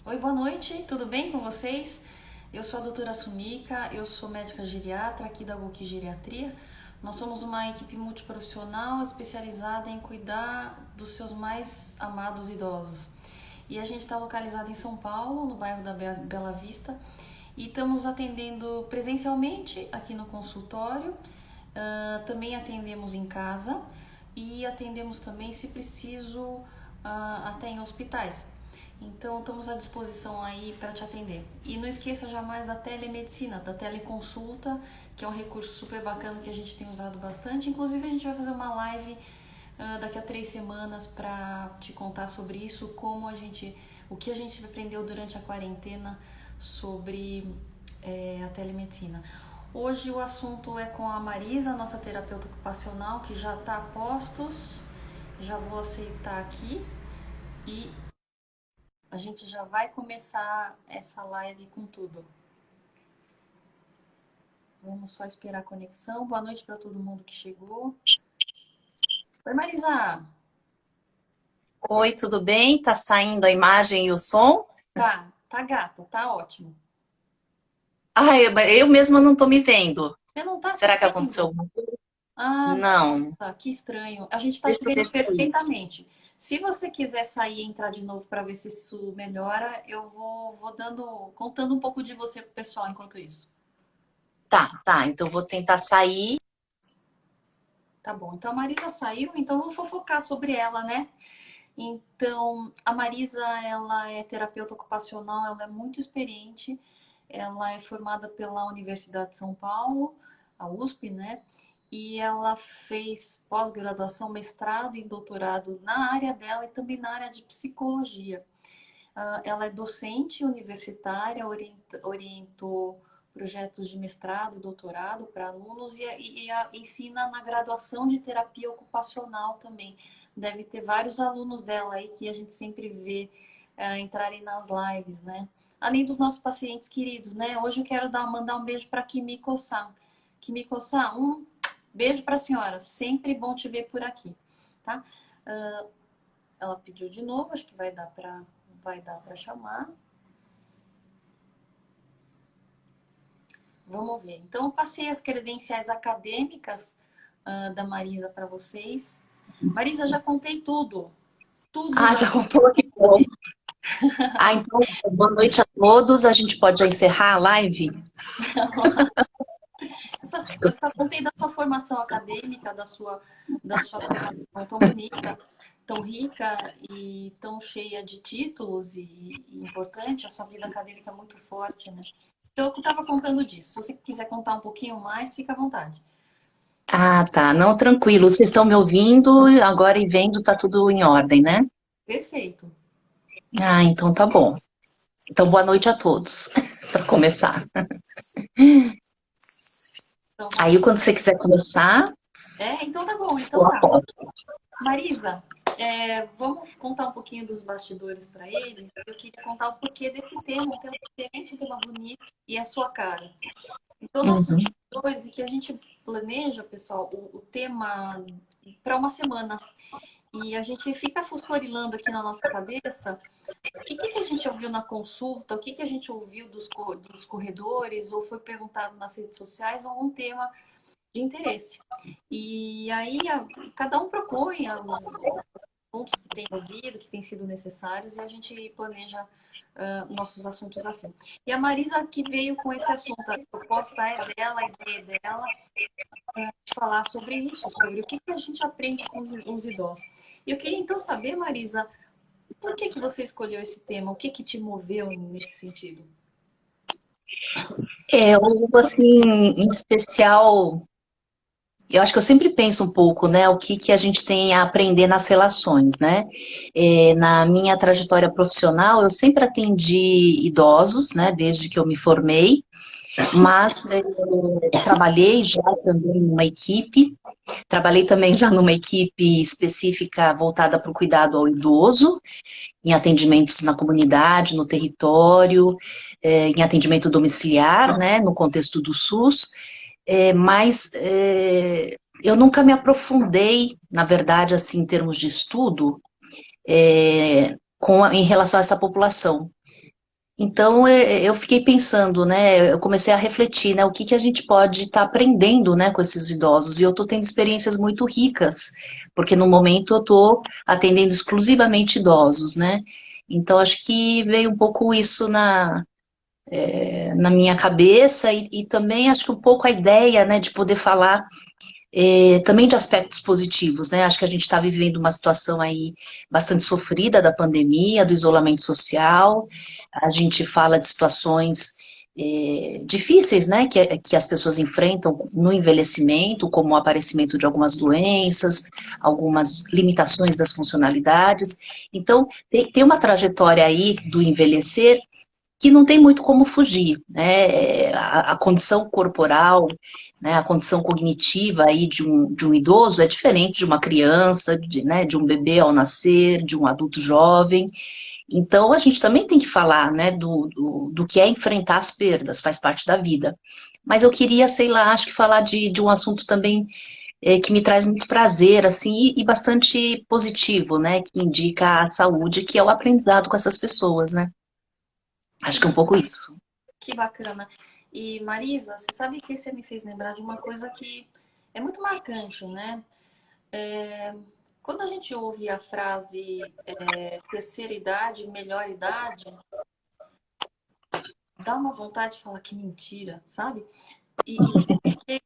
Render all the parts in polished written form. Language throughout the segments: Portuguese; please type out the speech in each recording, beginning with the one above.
Oi, boa noite, tudo bem com vocês? Eu sou a doutora Sumica, eu sou médica geriatra aqui da GUQ Geriatria. Nós somos uma equipe multiprofissional especializada em cuidar dos seus mais amados idosos. E a gente está localizado em São Paulo, no bairro da Bela Vista, e estamos atendendo presencialmente aqui no consultório. Também atendemos em casa e atendemos também, se preciso, até em hospitais. Então, estamos à disposição aí para te atender. E não esqueça jamais da telemedicina, da teleconsulta, que é um recurso super bacana que a gente tem usado bastante. Inclusive, a gente vai fazer uma live daqui a 3 semanas para te contar sobre isso, o que a gente aprendeu durante a quarentena sobre a telemedicina. Hoje o assunto é com a Marisa, nossa terapeuta ocupacional, que já está a postos. Já vou aceitar aqui e a gente já vai começar essa live com tudo. Vamos só esperar a conexão. Boa noite para todo mundo que chegou. Oi, Marisa. Oi, tudo bem? Tá saindo a imagem e o som? Tá gata, tá ótimo. Ah, eu mesma não tô me vendo. Você não tá se Será que aconteceu vendo? alguma coisa? Ah, Não. nossa, que estranho. A gente tá te Deixa eu ver vendo se é isso. perfeitamente. Se você quiser sair e entrar de novo para ver se isso melhora, eu vou contando um pouco de você pro pessoal enquanto isso. Tá. Então eu vou tentar sair. Tá bom. Então a Marisa saiu, então vou fofocar sobre ela, né? Então, a Marisa, ela é terapeuta ocupacional, ela é muito experiente, ela é formada pela Universidade de São Paulo, a USP, né? E ela fez pós-graduação, mestrado e doutorado na área dela e também na área de psicologia. Ela é docente universitária, orientou projetos de mestrado e doutorado para alunos e ensina na graduação de terapia ocupacional também. Deve ter vários alunos dela aí que a gente sempre vê entrarem nas lives, né? Além dos nossos pacientes queridos, né? Hoje eu quero mandar um beijo para Kimiko-san. Kimiko-san, um beijo para a senhora. Sempre bom te ver por aqui, tá? Ela pediu de novo, acho que vai dar para chamar. Vamos ver. Então, eu passei as credenciais acadêmicas da Marisa para vocês. Marisa, já contei tudo. Tudo Ah, da já sua contou aqui. Bom. vida. Ah, então, boa noite a todos. A gente pode já encerrar a live? Eu só contei da sua formação acadêmica, da sua formação tão bonita, tão rica e tão cheia de títulos e importante. A sua vida acadêmica é muito forte, né? Então, eu estava contando disso. Se você quiser contar um pouquinho mais, fica à vontade. Ah, tá. Não, tranquilo. Vocês estão me ouvindo agora e vendo, tá tudo em ordem, né? Perfeito. Ah, então tá bom. Então, boa noite a todos, para começar. Então, vamos Aí, lá. quando você quiser começar, Então tá bom. Então sou a tá. porta. Marisa, vamos contar um pouquinho dos bastidores para eles. Eu queria contar o porquê desse tema, um tema diferente, um tema bonito e a sua cara. Então, nossos Uhum. bastidores e que a gente planeja, pessoal, o tema para uma semana. E a gente fica fosforilando aqui na nossa cabeça o que a gente ouviu na consulta, o que a gente ouviu dos corredores, ou foi perguntado nas redes sociais, algum tema de interesse. E aí cada um propõe os pontos que tem ouvido, que têm sido necessários, e a gente planeja nossos assuntos assim. E a Marisa que veio com esse assunto, a proposta é dela, a ideia é dela, de falar sobre isso, sobre o que a gente aprende com os idosos. E eu queria então saber, Marisa, por que você escolheu esse tema? O que te moveu nesse sentido? Ou assim, em especial, eu acho que eu sempre penso um pouco, né, o que que a gente tem a aprender nas relações, né? Na minha trajetória profissional, eu sempre atendi idosos, né, desde que eu me formei, mas trabalhei já também numa equipe, trabalhei também já numa equipe específica voltada para o cuidado ao idoso, em atendimentos na comunidade, no território, em atendimento domiciliar, né, no contexto do SUS, mas eu nunca me aprofundei, na verdade, assim, em termos de estudo, em relação a essa população. Então, eu fiquei pensando, né? Eu comecei a refletir, né? O que que a gente pode estar aprendendo, né, com esses idosos? E eu estou tendo experiências muito ricas, porque no momento eu estou atendendo exclusivamente idosos, né? Então, acho que veio um pouco isso na minha cabeça e também acho que um pouco a ideia, né, de poder falar também de aspectos positivos, né? Acho que a gente está vivendo uma situação aí bastante sofrida da pandemia, do isolamento social. A gente fala de situações difíceis, né? Que as pessoas enfrentam no envelhecimento, como o aparecimento de algumas doenças, algumas limitações das funcionalidades. Então, tem uma trajetória aí do envelhecer que não tem muito como fugir, né? A condição corporal, né, a condição cognitiva aí de um idoso é diferente de uma criança, né, de um bebê ao nascer, de um adulto jovem. Então, a gente também tem que falar, né, do que é enfrentar as perdas, faz parte da vida. Mas eu queria, sei lá, acho que falar de um assunto também que me traz muito prazer, assim, e bastante positivo, né, que indica a saúde, que é o aprendizado com essas pessoas, né? Acho Que, que é um pouco isso. que bacana. E Marisa, você sabe que você me fez lembrar de uma coisa que é muito marcante, né? É, quando a gente ouve a frase terceira idade, melhor idade, dá uma vontade de falar que mentira, sabe? E porque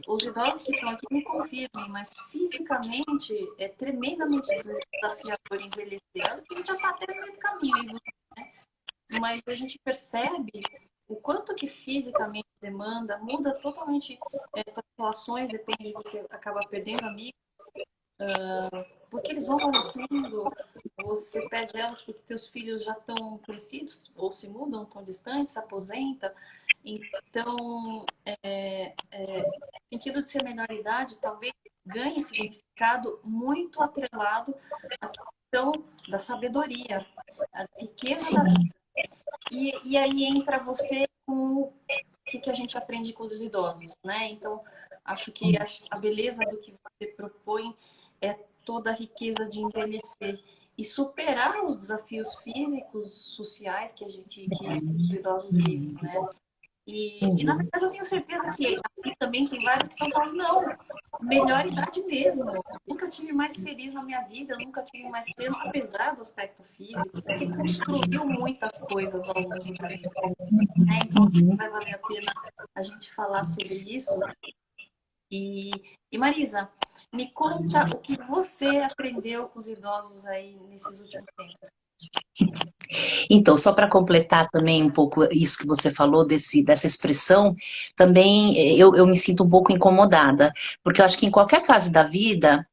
os idosos que estão aqui me confirmem, mas fisicamente é tremendamente desafiador envelhecer. Olha que a gente já está até no meio do caminho, hein? Mas a gente percebe o quanto que fisicamente demanda, muda totalmente as relações, depende de você acaba perdendo amigos, porque eles vão falecendo, você perde elas porque teus filhos já estão crescidos, ou se mudam, estão distantes, se aposenta. Então, o sentido de ser menor idade talvez ganhe significado muito atrelado à questão da sabedoria, à riqueza da vida. Sim. E aí entra você com o que a gente aprende com os idosos, né? Então, acho que a beleza do que você propõe é toda a riqueza de envelhecer e superar os desafios físicos, sociais que os idosos vivem, né? E na Uhum. verdade eu tenho certeza que aqui também tem vários que estão falando, não, melhor idade mesmo. Nunca tive mais feliz na minha vida, nunca tive mais pleno, apesar do aspecto físico, porque construiu muitas coisas ao longo da vida, né? Então acho que Uhum. vai valer a pena a gente falar sobre isso. E Marisa, me conta o que você aprendeu com os idosos aí nesses últimos tempos. Então, só para completar também um pouco isso que você falou, dessa expressão, também eu me sinto um pouco incomodada, porque eu acho que em qualquer fase da vida,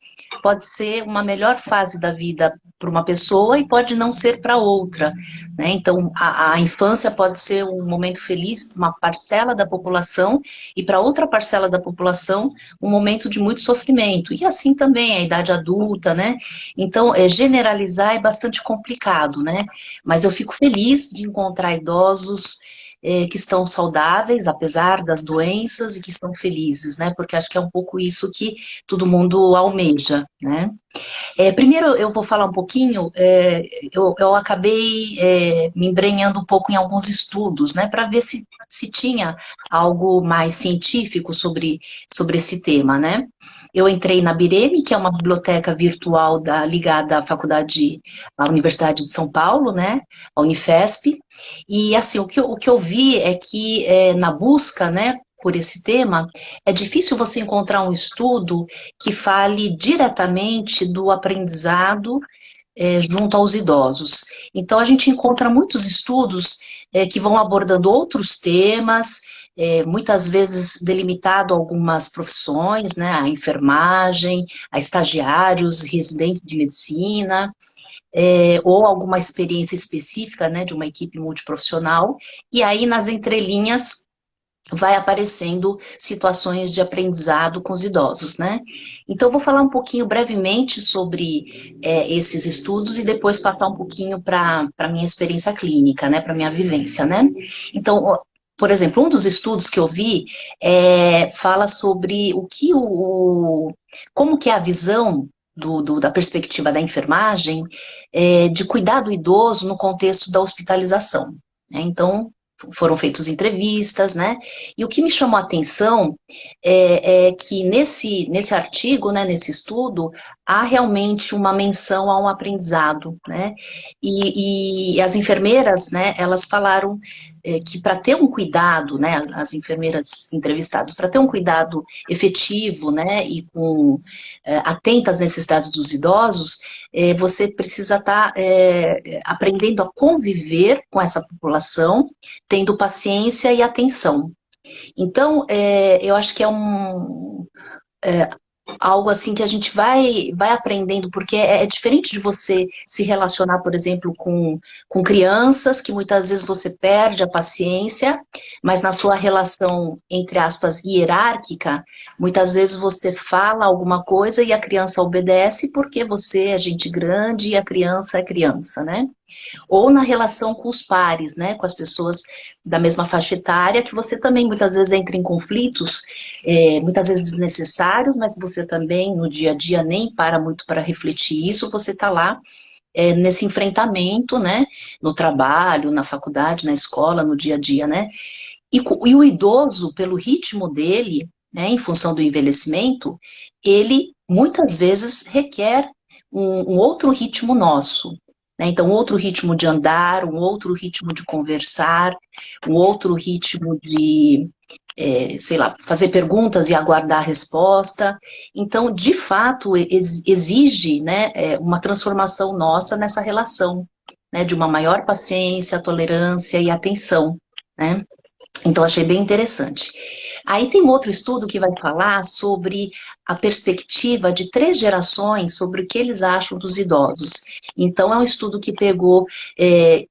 pode ser uma melhor fase da vida para uma pessoa e pode não ser para outra, né? Então, a infância pode ser um momento feliz para uma parcela da população e para outra parcela da população um momento de muito sofrimento. E assim também a idade adulta, né? Então, generalizar é bastante complicado, né? Mas eu fico feliz de encontrar idosos que estão saudáveis, apesar das doenças, e que estão felizes, né? Porque acho que é um pouco isso que todo mundo almeja, né? Primeiro, eu vou falar um pouquinho, eu acabei me embrenhando um pouco em alguns estudos, né? Para ver se tinha algo mais científico sobre esse tema, né? Eu entrei na Bireme, que é uma biblioteca virtual ligada à Universidade de São Paulo, né, a Unifesp, e assim, o que eu vi é que na busca, né, por esse tema, é difícil você encontrar um estudo que fale diretamente do aprendizado junto aos idosos. Então, a gente encontra muitos estudos que vão abordando outros temas, muitas vezes delimitado a algumas profissões, né, a enfermagem, a estagiários, residentes de medicina, ou alguma experiência específica, né, de uma equipe multiprofissional, e aí nas entrelinhas vai aparecendo situações de aprendizado com os idosos, né? Então, eu vou falar um pouquinho brevemente sobre esses estudos e depois passar um pouquinho para a minha experiência clínica, né? Para minha vivência, né? Então, por exemplo, um dos estudos que eu vi fala sobre como que é a visão da perspectiva da enfermagem de cuidar do idoso no contexto da hospitalização. né? Então, foram feitas entrevistas, né? E o que me chamou a atenção é que nesse artigo, né, nesse estudo, há realmente uma menção a um aprendizado, né? E as enfermeiras, né, elas falaram que para ter um cuidado, né, as enfermeiras entrevistadas, para ter um cuidado efetivo, né, e com atenta às necessidades dos idosos, você precisa estar aprendendo a conviver com essa população, tendo paciência e atenção. Então, eu acho que é algo assim que a gente vai aprendendo, porque é diferente de você se relacionar, por exemplo, com crianças, que muitas vezes você perde a paciência, mas na sua relação, entre aspas, hierárquica, muitas vezes você fala alguma coisa e a criança obedece porque você é gente grande e a criança é criança, né? Ou na relação com os pares, né, com as pessoas da mesma faixa etária, que você também muitas vezes entra em conflitos, muitas vezes desnecessários, mas você também no dia a dia nem para muito para refletir isso, você está lá nesse enfrentamento, né, no trabalho, na faculdade, na escola, no dia a dia, né, e o idoso, pelo ritmo dele, né, em função do envelhecimento, ele muitas vezes requer um outro ritmo nosso, né? Então, outro ritmo de andar, um outro ritmo de conversar, um outro ritmo de, sei lá, fazer perguntas e aguardar a resposta. Então, de fato, exige, né, uma transformação nossa nessa relação, né, de uma maior paciência, tolerância e atenção, né? Então, achei bem interessante. Aí tem um outro estudo que vai falar sobre a perspectiva de 3 gerações sobre o que eles acham dos idosos. Então, é um estudo que pegou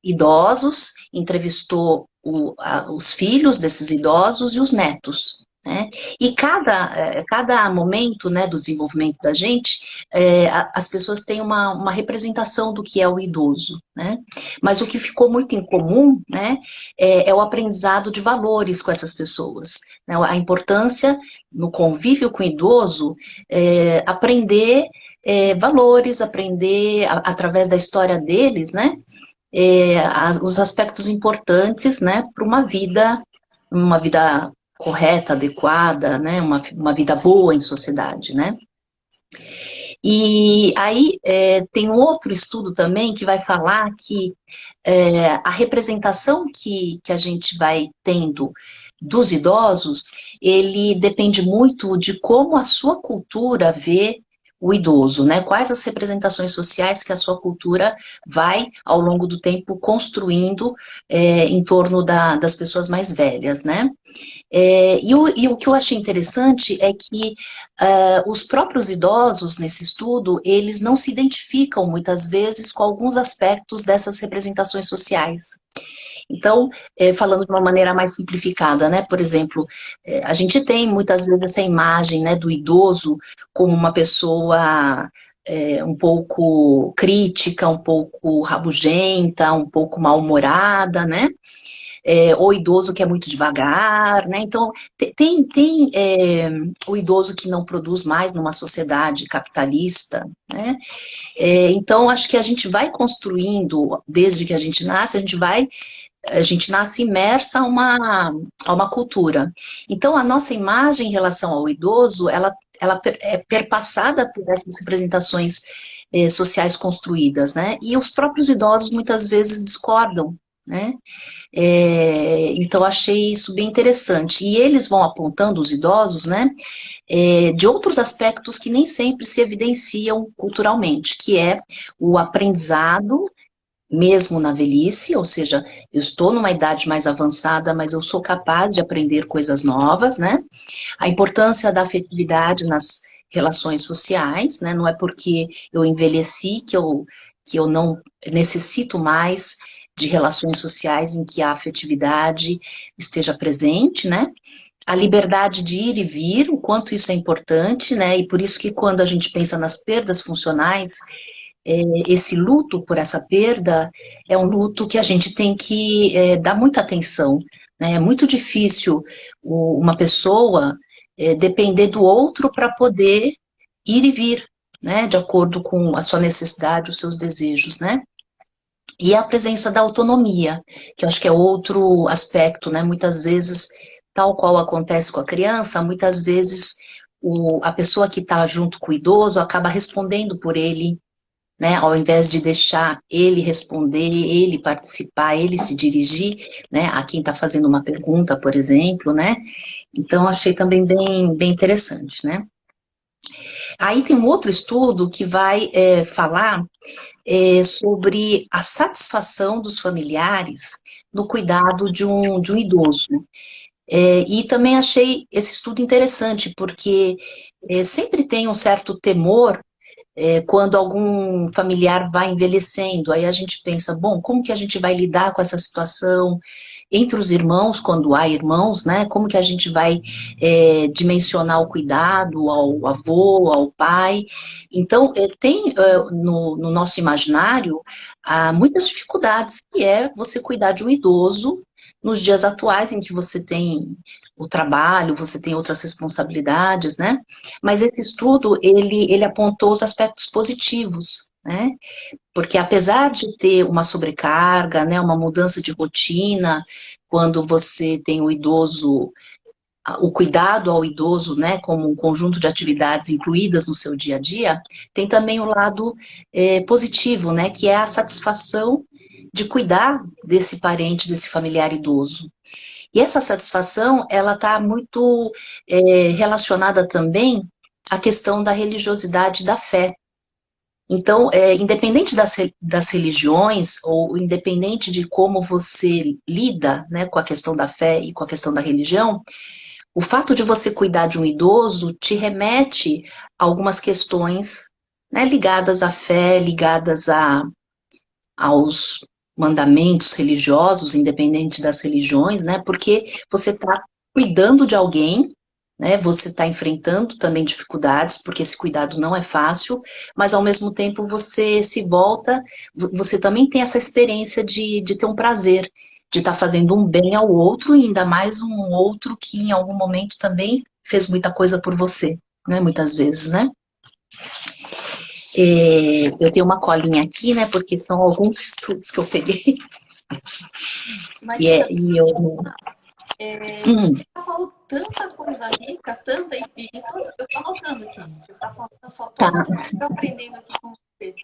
idosos, entrevistou os filhos desses idosos e os netos, né? E cada momento, né, do desenvolvimento da gente, as pessoas têm uma representação do que é o idoso, né? Mas o que ficou muito em comum, né, é o aprendizado de valores com essas pessoas, né? A importância no convívio com o idoso, aprender valores, aprender através da história deles, né? Os aspectos importantes, né, para uma vida correta, adequada, né, uma vida boa em sociedade, né? E aí tem um outro estudo também que vai falar que a representação que a gente vai tendo dos idosos, ele depende muito de como a sua cultura vê o idoso, né? Quais as representações sociais que a sua cultura vai, ao longo do tempo, construindo em torno das pessoas mais velhas, né? E o que eu achei interessante é que os próprios idosos, nesse estudo, eles não se identificam, muitas vezes, com alguns aspectos dessas representações sociais. Então, falando de uma maneira mais simplificada, né? Por exemplo, a gente tem muitas vezes essa imagem, né, do idoso como uma pessoa um pouco crítica, um pouco rabugenta, um pouco mal-humorada, né? Ou idoso que é muito devagar, né? Então, tem o idoso que não produz mais numa sociedade capitalista, né? Então, acho que a gente vai construindo, desde que a gente nasce, a gente nasce imersa a uma cultura. Então, a nossa imagem em relação ao idoso, ela é perpassada por essas representações sociais construídas, né? E os próprios idosos muitas vezes discordam, né? Então, achei isso bem interessante. E eles vão apontando, os idosos, né, de outros aspectos que nem sempre se evidenciam culturalmente, que é o aprendizado, mesmo na velhice, ou seja, eu estou numa idade mais avançada, mas eu sou capaz de aprender coisas novas, né? A importância da afetividade nas relações sociais, né? Não é porque eu envelheci que eu não necessito mais de relações sociais em que a afetividade esteja presente, né? A liberdade de ir e vir, o quanto isso é importante, né? E por isso que quando a gente pensa nas perdas funcionais, esse luto por essa perda é um luto que a gente tem que dar muita atenção, né? É muito difícil uma pessoa depender do outro para poder ir e vir, né? De acordo com a sua necessidade, os seus desejos, né? E a presença da autonomia, que eu acho que é outro aspecto, né? Muitas vezes, tal qual acontece com a criança, muitas vezes a pessoa que está junto com o idoso acaba respondendo por ele, né? Ao invés de deixar ele responder, ele participar, ele se dirigir, né? A quem está fazendo uma pergunta, por exemplo, né? Então, achei também bem interessante, né? Aí tem um outro estudo que vai falar sobre a satisfação dos familiares no cuidado de um idoso. E também achei esse estudo interessante, porque sempre tem um certo temor quando algum familiar vai envelhecendo. Aí a gente pensa, bom, como que a gente vai lidar com essa situação entre os irmãos, quando há irmãos, né? Como que a gente vai dimensionar o cuidado ao avô, ao pai? Então, tem no nosso imaginário muitas dificuldades, que é você cuidar de um idoso nos dias atuais, em que você tem o trabalho, você tem outras responsabilidades, né? Mas esse estudo, ele apontou os aspectos positivos, né? Porque apesar de ter uma sobrecarga, né, uma mudança de rotina, quando você tem o idoso, o cuidado ao idoso, né, como um conjunto de atividades incluídas no seu dia a dia, tem também o lado positivo, né, que é a satisfação de cuidar desse parente, desse familiar idoso. E essa satisfação, ela está muito relacionada também à questão da religiosidade da fé. Então, independente das religiões, ou independente de como você lida, né, com a questão da fé e com a questão da religião, o fato de você cuidar de um idoso te remete a algumas questões, né, ligadas à fé, ligadas aos mandamentos religiosos, independente das religiões, né? Porque você está cuidando de alguém, né? Você está enfrentando também dificuldades, porque esse cuidado não é fácil, mas ao mesmo tempo você se volta, você também tem essa experiência de ter um prazer, de estar fazendo um bem ao outro, e ainda mais um outro que em algum momento também fez muita coisa por você, né? Muitas vezes, né? Eu tenho uma colinha aqui, né? Porque são alguns estudos que eu peguei. Marisa, E eu. você Hum, já falou tanta coisa rica, tanta, eu tô anotando aqui, você tá falando, eu só tô tá. anotando, tô aprendendo aqui com você.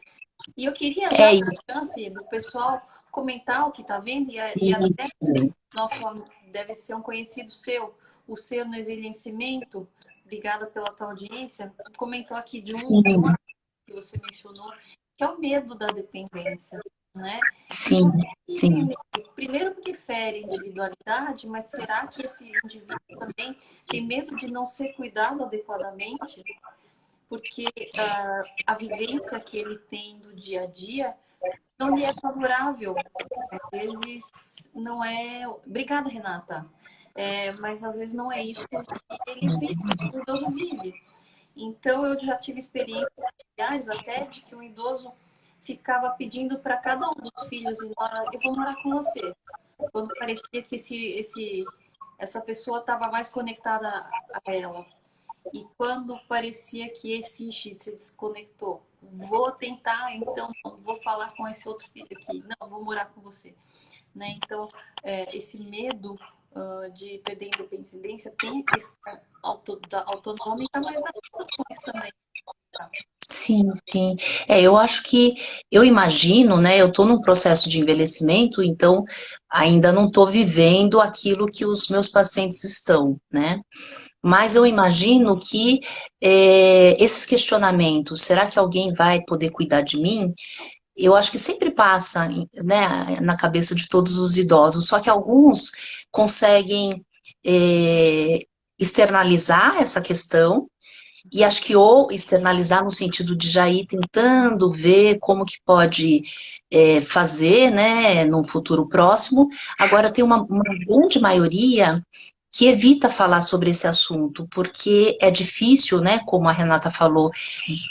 E eu queria É já dar isso. a chance do pessoal comentar o que tá vendo, e até Isso. nosso deve ser um conhecido seu, o seu no envelhecimento, obrigada pela tua audiência, comentou aqui de um Sim, que você mencionou, que é o medo da dependência, né? E sim, por que esse sim. medo? Primeiro porque fere a individualidade, mas será que esse indivíduo também tem medo de não ser cuidado adequadamente? Porque a vivência que ele tem do dia a dia não lhe é favorável. Às vezes não é. Obrigada, Renata. Mas às vezes não é isso que ele vive, que o idoso vive. Então, eu já tive experiências, aliás, até de que um idoso ficava pedindo para cada um dos filhos ir embora, eu vou morar com você. Quando parecia que essa pessoa estava mais conectada a ela. E quando parecia que esse se desconectou, vou tentar, então, vou falar com esse outro filho aqui. Não, vou morar com você. Né? Então, esse medo de perder a independência tem a questão autonômica, mas das relações também. Tá? Sim, sim. Eu acho que, eu imagino, né? Eu estou num processo de envelhecimento, então ainda não estou vivendo aquilo que os meus pacientes estão, né? Mas eu imagino que esses questionamentos, será que alguém vai poder cuidar de mim? Eu acho que sempre passa, né, na cabeça de todos os idosos, só que alguns conseguem é, externalizar essa questão, e acho que ou externalizar no sentido de já ir tentando ver como que pode fazer, né, num futuro próximo. Agora tem uma grande maioria que evita falar sobre esse assunto, porque é difícil, né, como a Renata falou,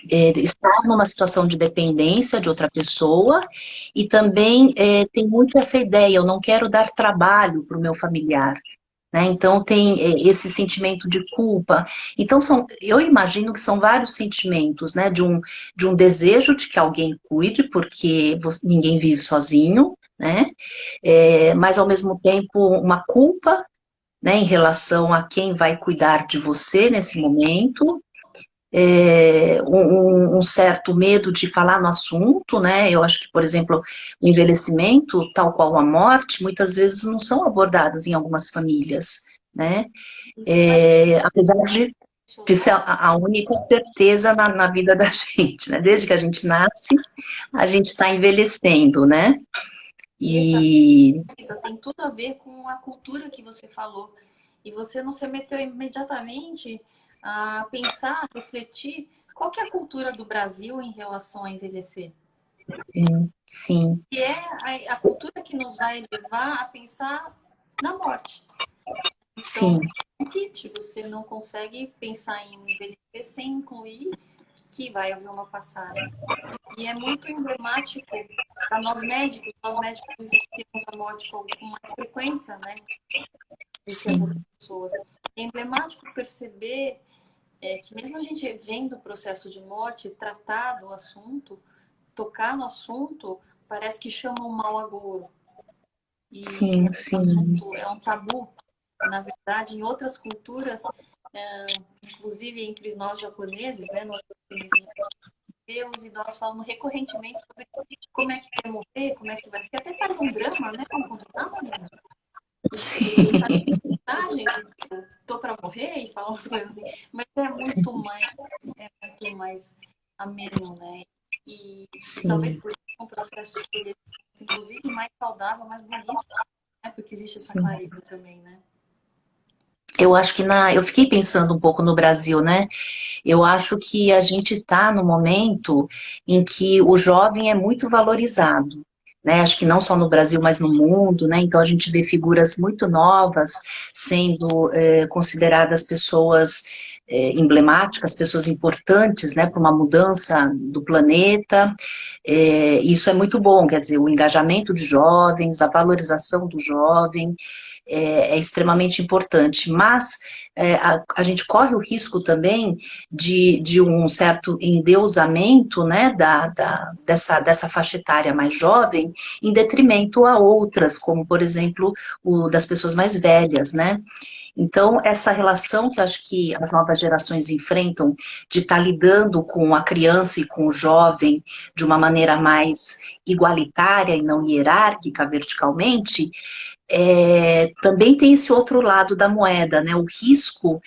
estar numa situação de dependência de outra pessoa, e também tem muito essa ideia, eu não quero dar trabalho para o meu familiar, né? Então tem esse sentimento de culpa. Então eu imagino que são vários sentimentos, né? De um desejo de que alguém cuide, porque ninguém vive sozinho, né? Mas ao mesmo tempo uma culpa, né, em relação a quem vai cuidar de você nesse momento, um certo medo de falar no assunto, né? Eu acho que, por exemplo, o envelhecimento, tal qual a morte, muitas vezes não são abordadas em algumas famílias, né? Isso vai Apesar de ser a única certeza na vida da gente, né? Desde que a gente nasce, a gente está envelhecendo, né? e essa E coisa tem tudo a ver com a cultura que você falou. E você não se meteu imediatamente a pensar, a refletir qual que é a cultura do Brasil em relação a envelhecer. sim, Que é a cultura que nos vai levar a pensar na morte. Então, sim, no kit, você não consegue pensar em envelhecer sem incluir que vai haver uma passagem. E é muito emblemático para nós médicos vivenciamos a morte com mais frequência, né, do que as outras sim, pessoas. É emblemático perceber que mesmo a gente vendo o processo de morte, tratar do assunto, tocar no assunto, parece que chama um mau agouro. E sim, o sim, assunto é um tabu. Na verdade, em outras culturas, inclusive entre nós japoneses, né, nós os idosos falando recorrentemente sobre como é que vai morrer, como é que vai ser. Até faz um drama, né? Vamos combinar, Marisa? E faz mensagem de tô para morrer e fala umas coisas assim. Mas é muito mais ameno, né? E talvez sim, por isso é um processo de envelhecimento, inclusive, mais saudável, mais bonito, né? Porque existe essa sim. clareza também, né? Eu acho que eu fiquei pensando um pouco no Brasil, né? Eu acho que a gente está no momento em que o jovem é muito valorizado, né? Acho que não só no Brasil, mas no mundo, né? Então a gente vê figuras muito novas sendo consideradas pessoas emblemáticas, pessoas importantes, né? Para uma mudança do planeta. Isso é muito bom, quer dizer, o engajamento de jovens, a valorização do jovem é extremamente importante, mas a gente corre o risco também de um certo endeusamento, né, dessa faixa etária mais jovem, em detrimento a outras, como, por exemplo, o das pessoas mais velhas, né? Então, essa relação que eu acho que as novas gerações enfrentam de estar lidando com a criança e com o jovem de uma maneira mais igualitária e não hierárquica verticalmente, também tem esse outro lado da moeda, né? O risco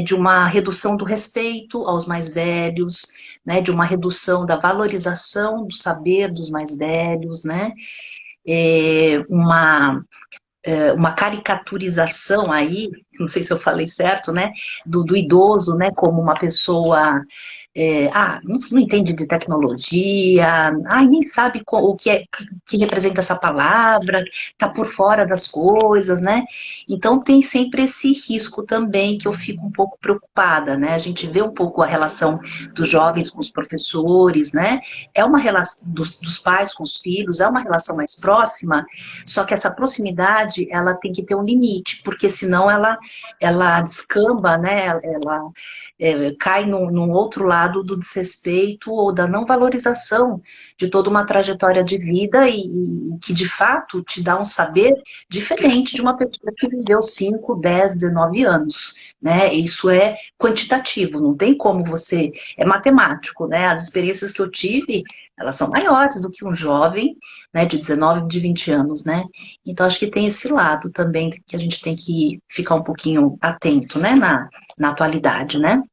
de uma redução do respeito aos mais velhos, né? De uma redução da valorização do saber dos mais velhos, né? Uma caricaturização aí, não sei se eu falei certo, né? Do idoso, né? Como uma pessoa não entende de tecnologia, nem sabe o que que representa essa palavra, tá por fora das coisas, né? Então tem sempre esse risco também que eu fico um pouco preocupada, né? A gente vê um pouco a relação dos jovens com os professores, né? É uma relação dos pais com os filhos, é uma relação mais próxima, só que essa proximidade ela tem que ter um limite, porque senão ela descamba, né? Ela cai num outro lado do desrespeito ou da não valorização de toda uma trajetória de vida e que, de fato, te dá um saber diferente de uma pessoa que viveu 5, 10, 19 anos, né? Isso é quantitativo, não tem como você... É matemático, né? As experiências que eu tive, elas são maiores do que um jovem, né, de 19, de 20 anos, né? Então, acho que tem esse lado também que a gente tem que ficar um pouquinho atento, né, na atualidade, né?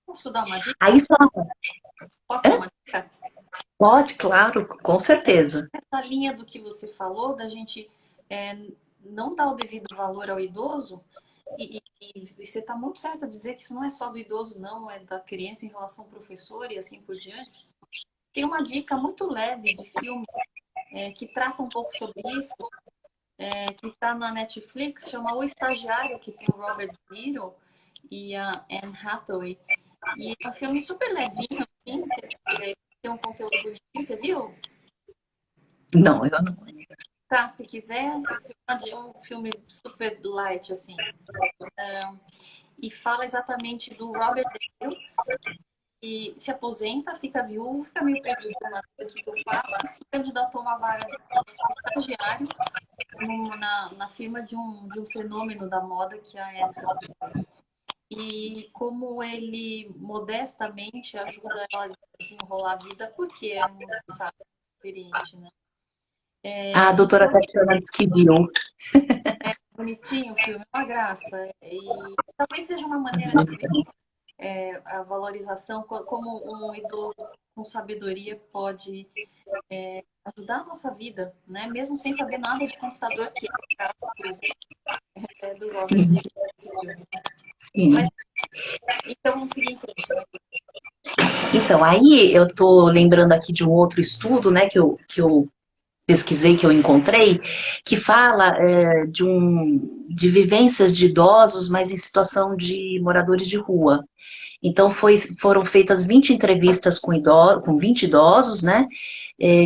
Posso dar uma Aí dica? só. Posso dar É? uma dica? Pode, claro, com certeza. Essa linha do que você falou, da gente é, não dar o devido valor ao idoso, e você está muito certa a dizer que isso não é só do idoso, não, é da criança em relação ao professor e assim por diante. Tem uma dica muito leve de filme que trata um pouco sobre isso, que está na Netflix, chama O Estagiário, que tem o Robert De Niro e a Anne Hathaway. E é um filme super levinho, assim, tem um conteúdo bonitinho, você viu? Não, eu não. Tá, se quiser, de um filme super light, assim. E fala exatamente do Robert De Niro, que se aposenta, fica viúvo, fica meio perdido na vida, o que eu faço, e se candidatou a uma vaga de estagiário na firma de um fenômeno da moda que é a Anne Hathaway. E como ele modestamente ajuda ela a desenrolar a vida, porque é muito sábio, experiente, né? A doutora Tatiana disse que viu. Bonitinho o filme, é uma graça. E talvez seja uma maneira de ver a valorização, como um idoso com sabedoria pode ajudar a nossa vida, né? Mesmo sem saber nada de computador, que é o caso, por exemplo, do Robert De Sim, Niro nesse filme. Mas, sim. então, vamos seguir em frente, né? Então, aí eu estou lembrando aqui de um outro estudo, né, que eu pesquisei, que eu encontrei, que fala de vivências de idosos, mas em situação de moradores de rua. Então, foram feitas 20 entrevistas com 20 idosos, né,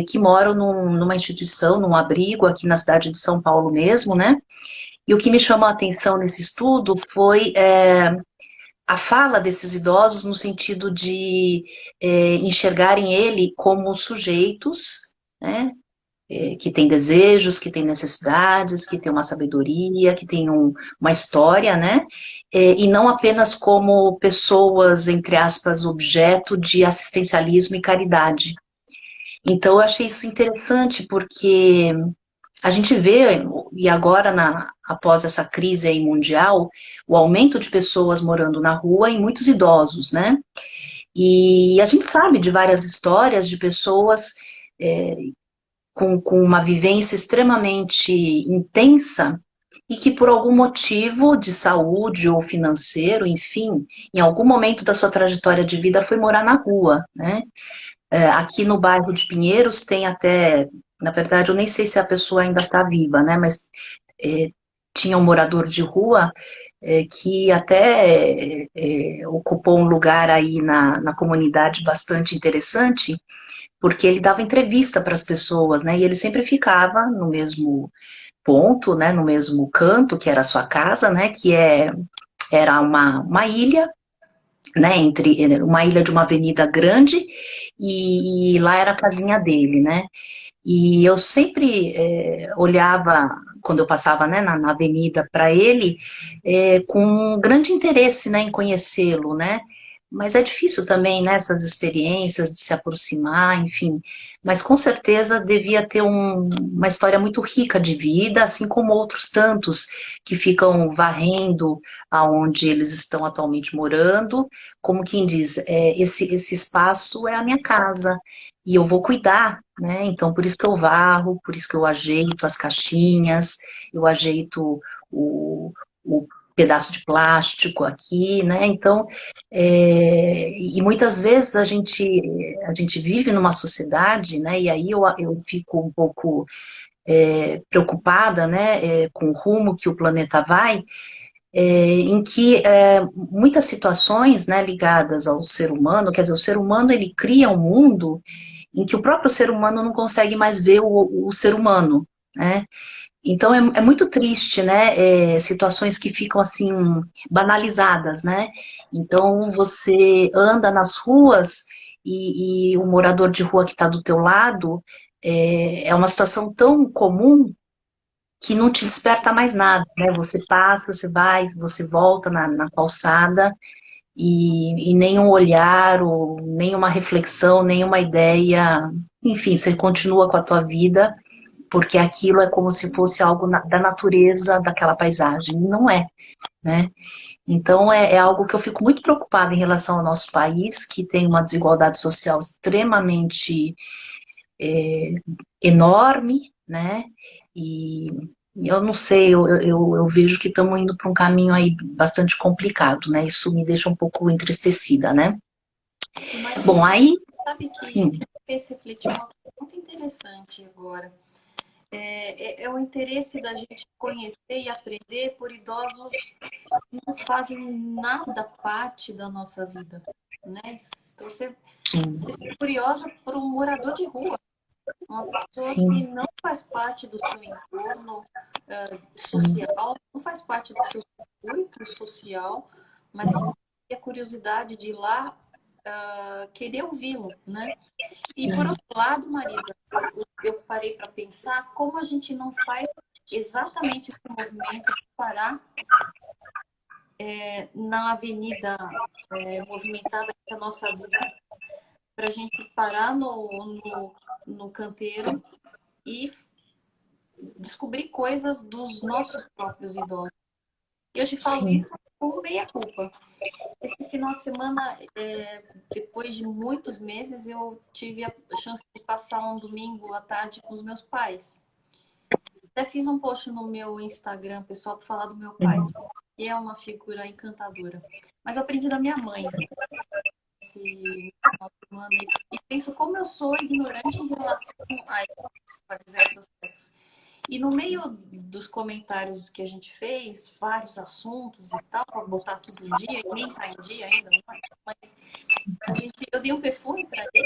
que moram numa instituição, num abrigo aqui na cidade de São Paulo mesmo, né, e o que me chamou a atenção nesse estudo foi a fala desses idosos no sentido de enxergarem ele como sujeitos, né, que têm desejos, que têm necessidades, que têm uma sabedoria, que têm uma história, né, e não apenas como pessoas, entre aspas, objeto de assistencialismo e caridade. Então, eu achei isso interessante porque a gente vê, e agora, após essa crise aí mundial, o aumento de pessoas morando na rua e muitos idosos, né? E a gente sabe de várias histórias de pessoas é, com uma vivência extremamente intensa e que por algum motivo de saúde ou financeiro, enfim, em algum momento da sua trajetória de vida foi morar na rua, né? Aqui no bairro de Pinheiros tem até, na verdade, eu nem sei se a pessoa ainda está viva, né? Mas é, tinha um morador de rua que até ocupou um lugar aí na comunidade bastante interessante, porque ele dava entrevista para as pessoas, né? E ele sempre ficava no mesmo ponto, né? No mesmo canto, que era a sua casa, né? Era uma ilha, né? Entre uma ilha de uma avenida grande e lá era a casinha dele, né? E eu sempre olhava, quando eu passava, né, na avenida para ele, com um grande interesse, né, em conhecê-lo, né? Mas é difícil também, né, essas experiências de se aproximar, enfim. Mas com certeza devia ter uma história muito rica de vida, assim como outros tantos que ficam varrendo aonde eles estão atualmente morando, como quem diz, esse espaço é a minha casa e eu vou cuidar, né? Então, por isso que eu varro, por isso que eu ajeito as caixinhas, eu ajeito o pedaço de plástico aqui, né? Então, e muitas vezes a gente vive numa sociedade, né? E aí eu fico um pouco preocupada, né? Com o rumo que o planeta vai, em que muitas situações, né, ligadas ao ser humano, quer dizer, o ser humano ele cria um mundo em que o próprio ser humano não consegue mais ver o ser humano, né? Então é muito triste, né? Situações que ficam assim banalizadas, né? Então você anda nas ruas e o morador de rua que está do teu lado é uma situação tão comum que não te desperta mais nada, né? Você passa, você vai, você volta na calçada e nenhum olhar, ou nenhuma reflexão, nenhuma ideia, enfim, você continua com a tua vida, porque aquilo é como se fosse algo da natureza daquela paisagem. Não é, né? Então é algo que eu fico muito preocupada em relação ao nosso país, que tem uma desigualdade social extremamente enorme, né? E eu não sei, eu vejo que estamos indo para um caminho aí bastante complicado, né? Isso me deixa um pouco entristecida, né? Bom, Mas aí, sabe que sim, me fez refletir uma coisa muito interessante agora. É o interesse da gente conhecer e aprender por idosos que não fazem nada parte da nossa vida, né? Então, você fica curiosa por um morador de rua. uma pessoa que sim, não faz parte do seu entorno sim, social, não faz parte do seu circuito social, mas que tem a curiosidade de ir lá querer ouvi-lo, né? E por outro lado, Marisa, eu parei para pensar como a gente não faz exatamente esse movimento de parar na avenida movimentada que é a nossa vida, para a gente parar no canteiro e descobrir coisas dos nossos próprios idosos. E eu te falo sim, isso com meia culpa. Esse final de semana, depois de muitos meses, eu tive a chance de passar um domingo à tarde com os meus pais. Até fiz um post no meu Instagram, pessoal, para falar do meu pai, uhum, que é uma figura encantadora. Mas eu aprendi da minha mãe esse final de semana e penso como eu sou ignorante em relação a diversos aspectos. E no meio dos comentários que a gente fez, vários assuntos e tal, para botar tudo em dia, e nem tá em dia ainda, mas eu dei um perfume para ele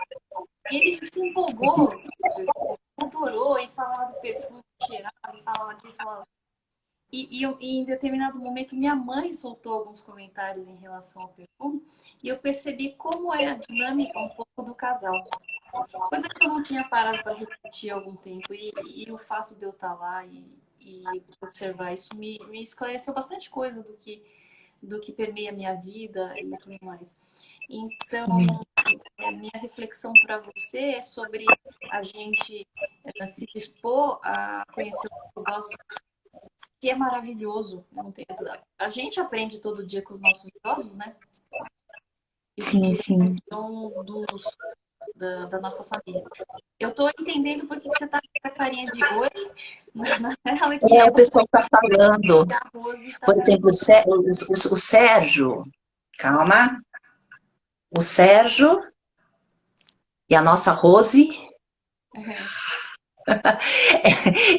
e ele se empolgou, adorou e falava do perfume, cheirava, e falava disso, falava. E em determinado momento, minha mãe soltou alguns comentários em relação ao perfume e eu percebi como é a dinâmica um pouco do casal. Coisa que eu não tinha parado para refletir há algum tempo. E o fato de eu estar lá e observar isso me esclareceu bastante coisa do que permeia a minha vida e tudo mais. sim, Então, minha reflexão para você é sobre a gente se dispor a conhecer os idosos, que é maravilhoso. A gente aprende todo dia com os nossos idosos, né? E sim, porque sim. são da nossa família. Eu tô entendendo porque você tá com a carinha de oi na tela, que É, é o pessoal está falando, a Rose tá. por exemplo, o Sérgio, calma, o Sérgio e a nossa Rose,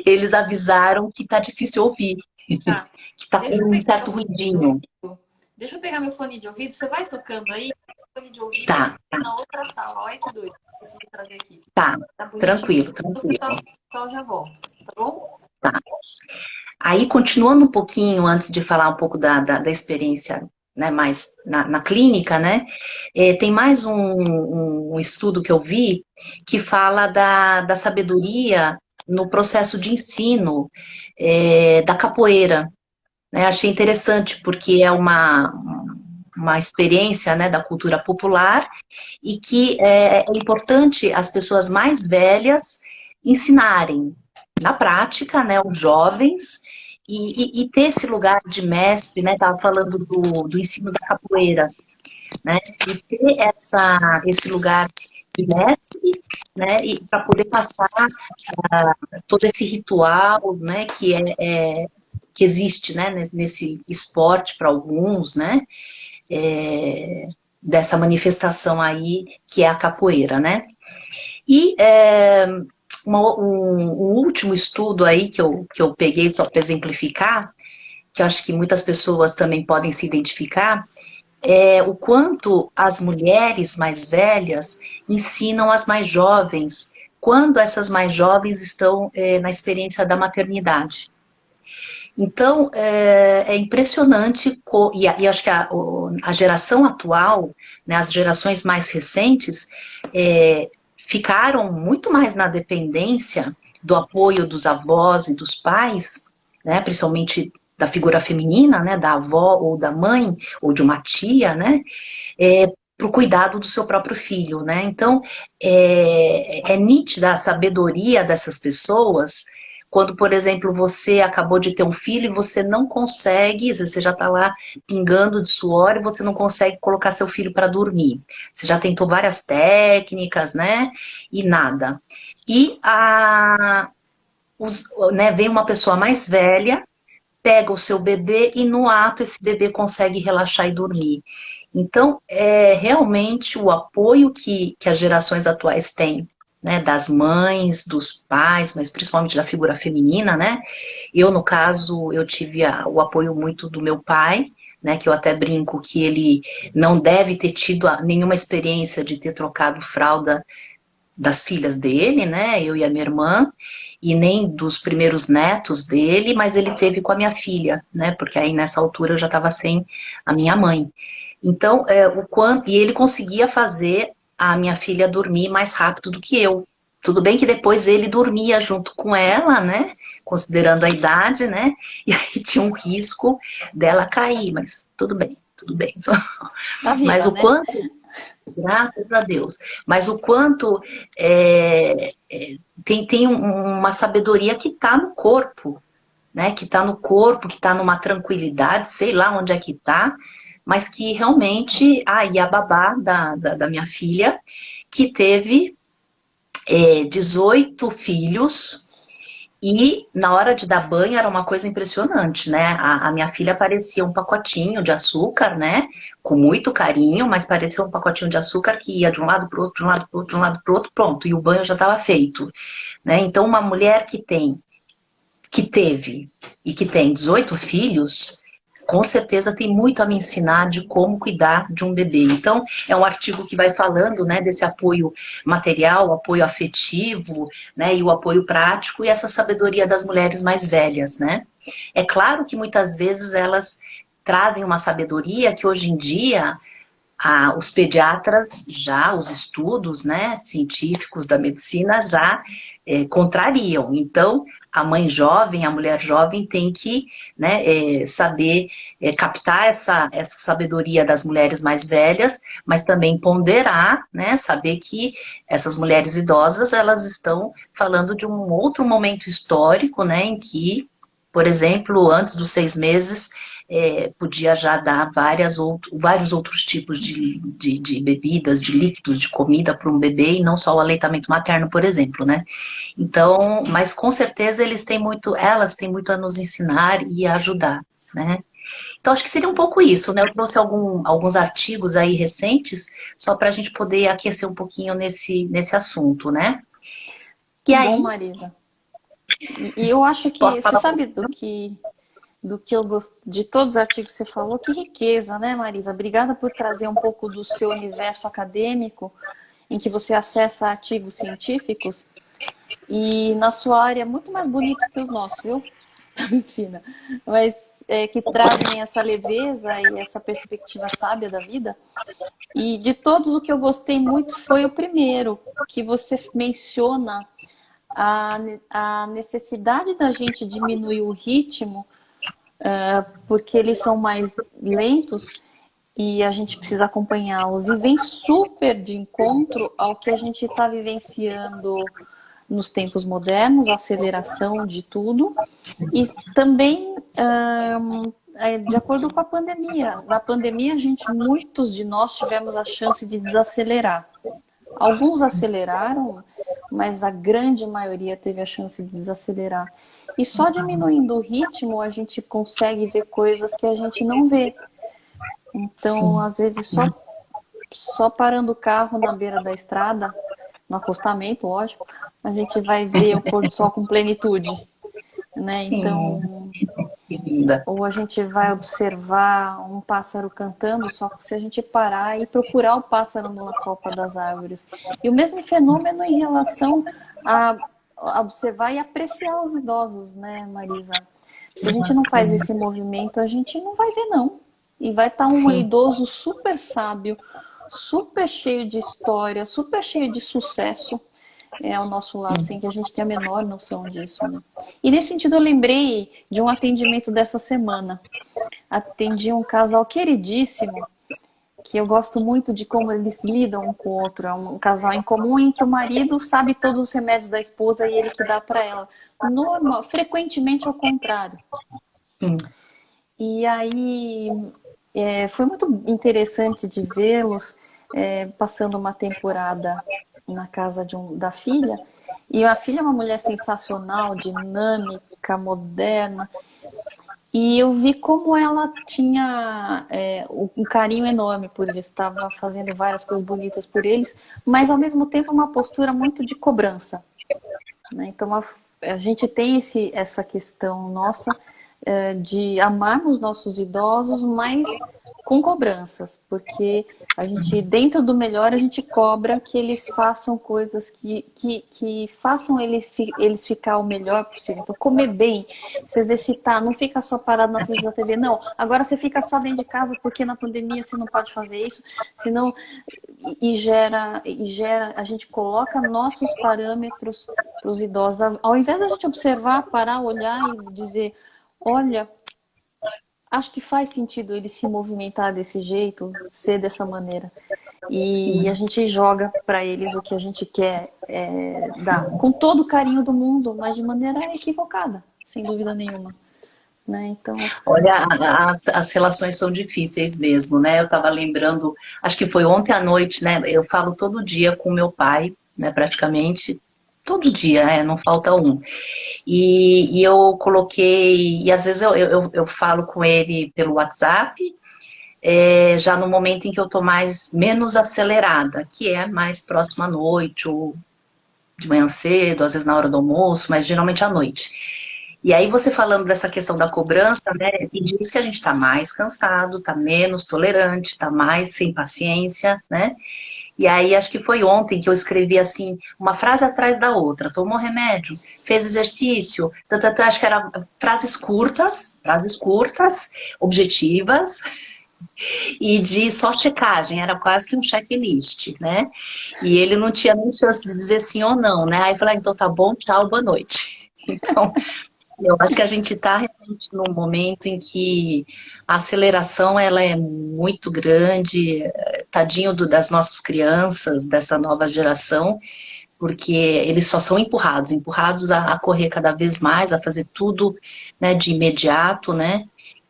eles avisaram que tá difícil ouvir, Tá. que tá com Deixa eu um pegar meu certo fone de ruidinho. ouvido. Deixa eu pegar meu fone de ouvido. Você vai tocando aí, fone de ouvido, e eu Tá, vou na outra sala. Olha que doido. Preciso trazer aqui. tá, Tá bonitinho. tranquilo, Você tá tranquilo. só, eu já volto. Tá bom? Tá. Aí, continuando um pouquinho, antes de falar um pouco da experiência, né, mais na clínica, né, tem mais um estudo que eu vi que fala da sabedoria no processo de ensino da capoeira, né, achei interessante, porque é uma experiência, né, da cultura popular e que é importante as pessoas mais velhas ensinarem na prática, né, os jovens, e ter esse lugar de mestre, né, estava falando do ensino da capoeira, né, de ter esse lugar de mestre, né, e para poder passar todo esse ritual, né, que existe, né, nesse esporte para alguns, né, dessa manifestação aí que é a capoeira, né. E um último estudo aí que eu peguei só para exemplificar, que eu acho que muitas pessoas também podem se identificar, é o quanto as mulheres mais velhas ensinam as mais jovens, quando essas mais jovens estão na experiência da maternidade. Então, é impressionante, e acho que a geração atual, né, as gerações mais recentes, ficaram muito mais na dependência do apoio dos avós e dos pais, né, principalmente da figura feminina, né, da avó ou da mãe, ou de uma tia, né, para o cuidado do seu próprio filho, né? Então, é nítida a sabedoria dessas pessoas quando, por exemplo, você acabou de ter um filho e você não consegue, você já está lá pingando de suor e você não consegue colocar seu filho para dormir. Você já tentou várias técnicas, né? E nada. E né, vem uma pessoa mais velha, pega o seu bebê e no ato esse bebê consegue relaxar e dormir. Então, é realmente o apoio que as gerações atuais têm, né, das mães, dos pais, mas principalmente da figura feminina, né? Eu, no caso, eu tive o apoio muito do meu pai, né, que eu até brinco que ele não deve ter tido nenhuma experiência de ter trocado fralda das filhas dele, né? Eu e a minha irmã, e nem dos primeiros netos dele, mas ele teve com a minha filha, né? Porque aí nessa altura eu já estava sem a minha mãe. Então, e ele conseguia fazer a minha filha dormir mais rápido do que eu. Tudo bem que depois ele dormia junto com ela, né? Considerando a idade, né? E aí tinha um risco dela cair, mas tudo bem, tudo bem. Da Mas vida, o né? quanto, graças a Deus, mas o quanto tem uma sabedoria que está no corpo, né? Que está no corpo, que está numa tranquilidade, sei lá onde é que está, mas que realmente, e a babá da minha filha, que teve 18 filhos, e na hora de dar banho era uma coisa impressionante, né? A minha filha parecia um pacotinho de açúcar, né? Com muito carinho, mas parecia um pacotinho de açúcar que ia de um lado para o outro, de um lado para o outro, de um lado para o outro, pronto, e o banho já estava feito, né? Então, uma mulher que teve e que tem 18 filhos, com certeza tem muito a me ensinar de como cuidar de um bebê. Então, é um artigo que vai falando, né, desse apoio material, apoio afetivo, né, e o apoio prático e essa sabedoria das mulheres mais velhas, né? É claro que muitas vezes elas trazem uma sabedoria que hoje em dia os pediatras já, os estudos, né, científicos da medicina já contrariam. Então, a mãe jovem, a mulher jovem tem que, né, saber captar essa sabedoria das mulheres mais velhas, mas também ponderar, né, saber que essas mulheres idosas, elas estão falando de um outro momento histórico, né, em que, por exemplo, antes dos 6 meses, podia já dar vários outros tipos de bebidas, de líquidos, de comida para um bebê e não só o aleitamento materno, por exemplo, né? Então, mas com certeza elas têm muito a nos ensinar e a ajudar, né? Então, acho que seria um pouco isso, né? Eu trouxe alguns artigos aí recentes, só para a gente poder aquecer um pouquinho nesse assunto, né? Que E bom, aí, Marisa. E eu acho que, posso você falar um sabe pouquinho? do que eu gosto, de todos os artigos que você falou, que riqueza, né, Marisa? Obrigada por trazer um pouco do seu universo acadêmico, em que você acessa artigos científicos, e na sua área muito mais bonitos que os nossos, viu? Da medicina. Mas que trazem essa leveza e essa perspectiva sábia da vida. E de todos, o que eu gostei muito foi o primeiro, que você menciona a, a necessidade da gente diminuir o ritmo, porque eles são mais lentos e a gente precisa acompanhá-los. E vem super de encontro ao que a gente está vivenciando nos tempos modernos, a aceleração de tudo. E também, de acordo com a pandemia. Na pandemia, muitos de nós tivemos a chance de desacelerar. Alguns aceleraram, mas a grande maioria teve a chance de desacelerar. E só diminuindo o ritmo a gente consegue ver coisas que a gente não vê. Então, Sim, às vezes, só parando o carro na beira da estrada, no acostamento, lógico, a gente vai ver o pôr do sol com plenitude, né? sim, Então, que linda. ou a gente vai observar um pássaro cantando, só que se a gente parar e procurar o pássaro na copa das árvores. E o mesmo fenômeno em relação a observar e apreciar os idosos, né, Marisa? Se a gente não faz esse movimento, a gente não vai ver, não. E vai estar um Sim, idoso super sábio, super cheio de história, super cheio de sucesso, ao nosso lado, sem que a gente tenha a menor noção disso, né? E nesse sentido eu lembrei de um atendimento dessa semana. Atendi um casal queridíssimo, que eu gosto muito de como eles lidam um com o outro. É um casal em comum em que o marido sabe todos os remédios da esposa e ele que dá para ela. Frequentemente ao contrário. sim. E aí foi muito interessante de vê-los passando uma temporada na casa da filha. E a filha é uma mulher sensacional, dinâmica, moderna. E eu vi como ela tinha um carinho enorme por eles, estava fazendo várias coisas bonitas por eles, mas ao mesmo tempo uma postura muito de cobrança, né? Então a gente tem essa questão nossa de amarmos nossos idosos, mas com cobranças, porque a gente, dentro do melhor, a gente cobra que eles façam coisas que façam eles ficar o melhor possível. Então, comer bem, se exercitar, não fica só parado na frente da TV, não. Agora você fica só dentro de casa porque na pandemia você não pode fazer isso, senão a gente coloca nossos parâmetros para os idosos. Ao invés da gente observar, parar, olhar e dizer, olha, acho que faz sentido ele se movimentar desse jeito, ser dessa maneira. E a gente joga para eles o que a gente quer dar, com todo o carinho do mundo, mas de maneira equivocada, sem dúvida nenhuma. Né? Então, Olha, as relações são difíceis mesmo, né? Eu estava lembrando, acho que foi ontem à noite, né? Eu falo todo dia com meu pai, né? Praticamente todo dia, né? Não falta um. E eu coloquei, e às vezes eu falo com ele pelo WhatsApp, já no momento em que eu estou menos acelerada, que é mais próximo à noite, ou de manhã cedo, às vezes na hora do almoço, mas geralmente à noite. E aí você falando dessa questão da cobrança, né, e diz que a gente está mais cansado, está menos tolerante, está mais sem paciência, né? E aí acho que foi ontem que eu escrevi assim, uma frase atrás da outra, tomou remédio, fez exercício, acho que eram frases curtas, objetivas, e de só checagem, era quase que um checklist, né? E ele não tinha nem chance de dizer sim ou não, né? Aí eu falei, então tá bom, tchau, boa noite. Então, eu acho que a gente está realmente num momento em que a aceleração ela é muito grande, tadinho das nossas crianças, dessa nova geração, porque eles só são empurrados a correr cada vez mais, a fazer tudo, né, de imediato, né?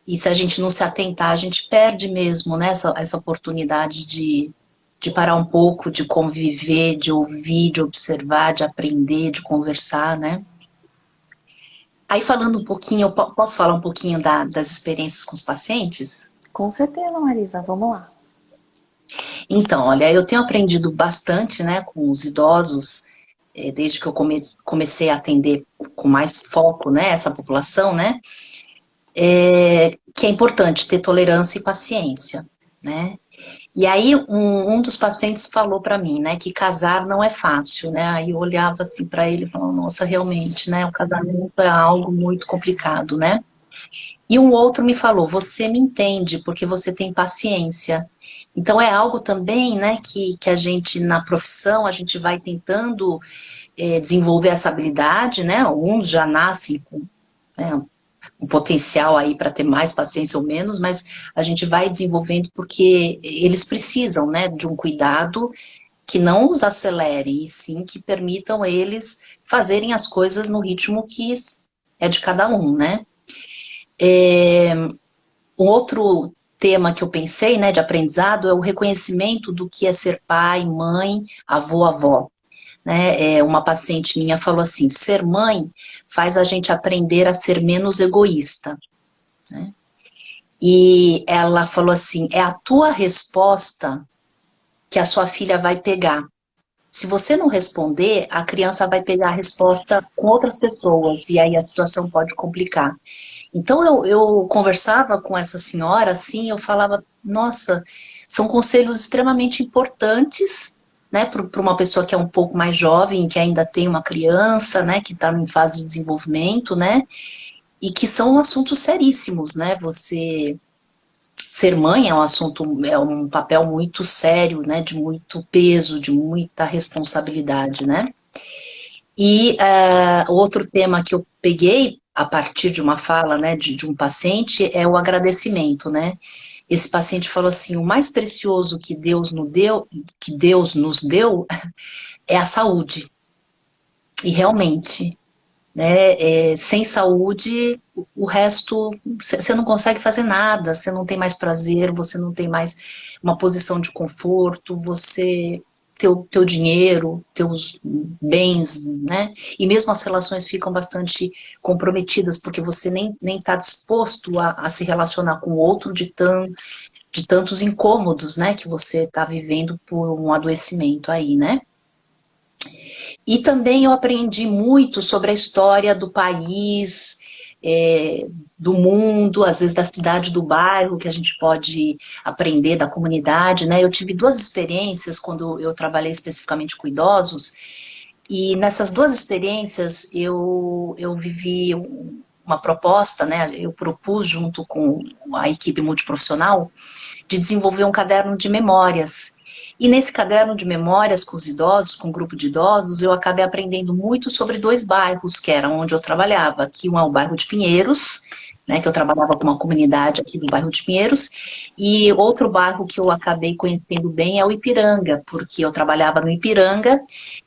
E se a gente não se atentar, a gente perde mesmo, né, essa oportunidade de parar um pouco, de conviver, de ouvir, de observar, de aprender, de conversar, né? Aí falando um pouquinho, eu posso falar um pouquinho das experiências com os pacientes? com certeza, Marisa, vamos lá. Então, olha, eu tenho aprendido bastante, né, com os idosos, desde que eu comecei a atender com mais foco, né, essa população, né, que é importante ter tolerância e paciência, né. E aí um dos pacientes falou para mim, né, que casar não é fácil, né, aí eu olhava assim para ele e falava, nossa, realmente, né, o casamento é algo muito complicado, né. E um outro me falou, você me entende porque você tem paciência. Então é algo também, né, que a gente, na profissão, a gente vai tentando desenvolver essa habilidade, né, alguns já nascem com, né, um potencial aí para ter mais paciência ou menos, mas a gente vai desenvolvendo porque eles precisam, né, de um cuidado que não os acelere, e sim que permitam eles fazerem as coisas no ritmo que é de cada um, né. Um outro tema que eu pensei, né, de aprendizado é o reconhecimento do que é ser pai, mãe, avô, avó. Né? Uma paciente minha falou assim, ser mãe faz a gente aprender a ser menos egoísta. Né? E ela falou assim, é a tua resposta que a sua filha vai pegar. Se você não responder, a criança vai pegar a resposta com outras pessoas, e aí a situação pode complicar. Então eu conversava com essa senhora, assim, eu falava, nossa, são conselhos extremamente importantes, né, para uma pessoa que é um pouco mais jovem, que ainda tem uma criança, né, que está em fase de desenvolvimento, né, e que são assuntos seríssimos, né, você ser mãe é um assunto, é um papel muito sério, né, de muito peso, de muita responsabilidade, né. E outro tema que eu peguei a partir de uma fala, né, de um paciente é o agradecimento, né. Esse paciente falou assim, o mais precioso que Deus nos deu é a saúde. E realmente, né, sem saúde, o resto, você não consegue fazer nada, você não tem mais prazer, você não tem mais uma posição de conforto, você teu dinheiro, teus bens, né? E mesmo as relações ficam bastante comprometidas, porque você nem está disposto a se relacionar com o outro de tantos incômodos, né? Que você está vivendo por um adoecimento aí, né? E também eu aprendi muito sobre a história do país, do mundo, às vezes da cidade, do bairro, que a gente pode aprender da comunidade, né? Eu tive duas experiências quando eu trabalhei especificamente com idosos, e nessas duas experiências eu vivi uma proposta, né? Eu propus junto com a equipe multiprofissional de desenvolver um caderno de memórias. E nesse caderno de memórias com os idosos, com o grupo de idosos, eu acabei aprendendo muito sobre dois bairros, que eram onde eu trabalhava. Aqui um é o bairro de Pinheiros, né, que eu trabalhava com uma comunidade aqui do bairro de Pinheiros, e outro bairro que eu acabei conhecendo bem é o Ipiranga, porque eu trabalhava no Ipiranga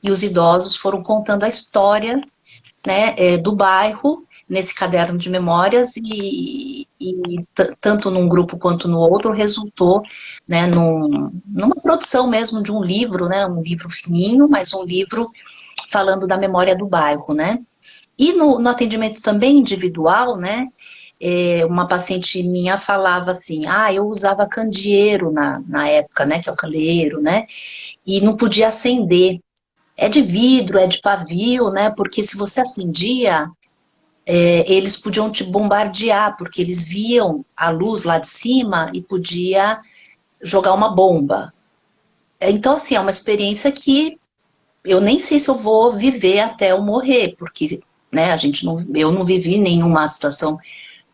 e os idosos foram contando a história, né, do bairro nesse caderno de memórias e tanto num grupo quanto no outro resultou, né, numa produção mesmo de um livro, né, um livro fininho, mas um livro falando da memória do bairro, né. E no atendimento também individual, né, uma paciente minha falava assim, eu usava candeeiro na época, né, que é o candeeiro, né, e não podia acender. É de vidro, é de pavio, né, porque se você acendia, eles podiam te bombardear, porque eles viam a luz lá de cima e podia jogar uma bomba. Então, assim, é uma experiência que eu nem sei se eu vou viver até eu morrer, porque, né, eu não vivi nenhuma situação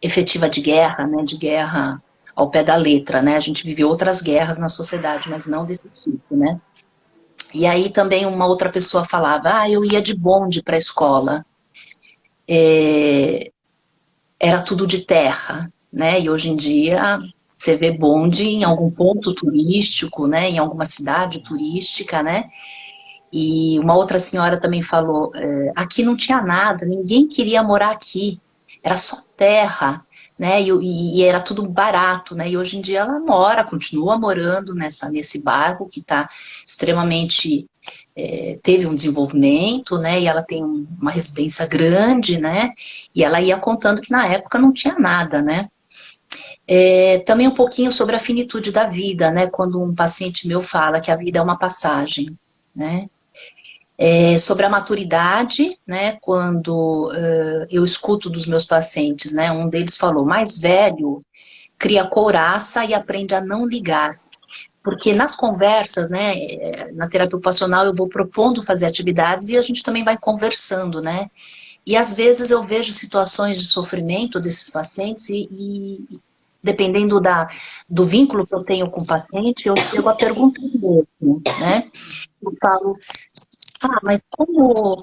efetiva de guerra, né, de guerra ao pé da letra, né, a gente viveu outras guerras na sociedade, mas não desse tipo, né. E aí também uma outra pessoa falava, eu ia de bonde para a escola, era tudo de terra, né? E hoje em dia você vê bonde em algum ponto turístico, né? Em alguma cidade turística, né? E uma outra senhora também falou, aqui não tinha nada, ninguém queria morar aqui, era só terra, né? E era tudo barato, né? E hoje em dia ela continua morando nesse bairro que está extremamente teve um desenvolvimento, né? E ela tem uma residência grande, né? E ela ia contando que na época não tinha nada, né? Também um pouquinho sobre a finitude da vida, né? Quando um paciente meu fala que a vida é uma passagem, né? Sobre a maturidade, né? Quando eu escuto dos meus pacientes, né? Um deles falou, mais velho cria couraça e aprende a não ligar. Porque nas conversas, né, na terapia ocupacional eu vou propondo fazer atividades e a gente também vai conversando, né? E às vezes eu vejo situações de sofrimento desses pacientes e dependendo do vínculo que eu tenho com o paciente, eu chego a perguntar mesmo, né? Eu falo, mas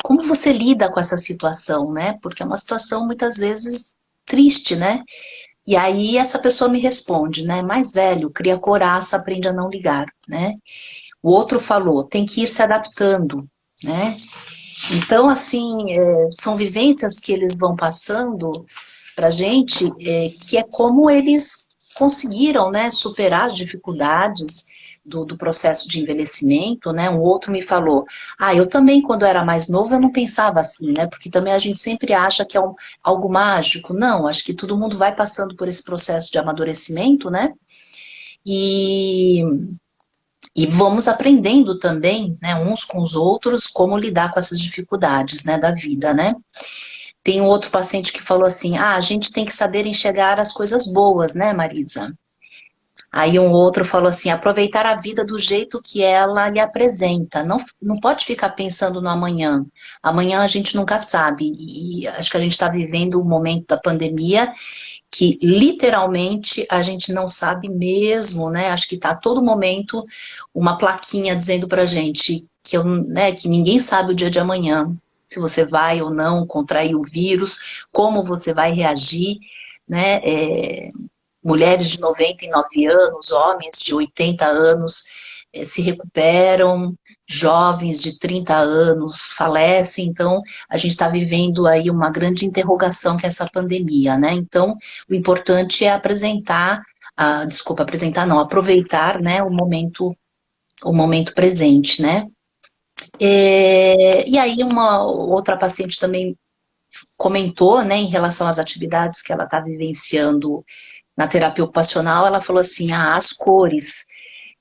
como você lida com essa situação, né? Porque é uma situação muitas vezes triste, né? E aí essa pessoa me responde, né? Mais velho, cria coraça, aprende a não ligar, né? O outro falou, tem que ir se adaptando, né? Então, assim, são vivências que eles vão passando pra gente, que é como eles conseguiram, né, superar as dificuldades do processo de envelhecimento, né? Um outro me falou, eu também, quando era mais novo, eu não pensava assim, né? Porque também a gente sempre acha que é algo mágico. Não, acho que todo mundo vai passando por esse processo de amadurecimento, né? E, e vamos aprendendo também, né, uns com os outros, como lidar com essas dificuldades, né, da vida, né? Tem um outro paciente que falou assim, a gente tem que saber enxergar as coisas boas, né, Marisa? Aí um outro falou assim, aproveitar a vida do jeito que ela lhe apresenta. Não pode ficar pensando no amanhã. Amanhã a gente nunca sabe. E acho que a gente está vivendo o momento da pandemia que literalmente a gente não sabe mesmo, né? Acho que está a todo momento uma plaquinha dizendo pra gente que ninguém sabe o dia de amanhã. Se você vai ou não contrair o vírus, como você vai reagir, né? Mulheres de 99 anos, homens de 80 anos se recuperam, jovens de 30 anos falecem, então a gente está vivendo aí uma grande interrogação que é essa pandemia, né? Então, o importante é aproveitar, né, o momento presente, né? E aí uma outra paciente também comentou, né, em relação às atividades que ela está vivenciando na terapia ocupacional, ela falou assim, as cores,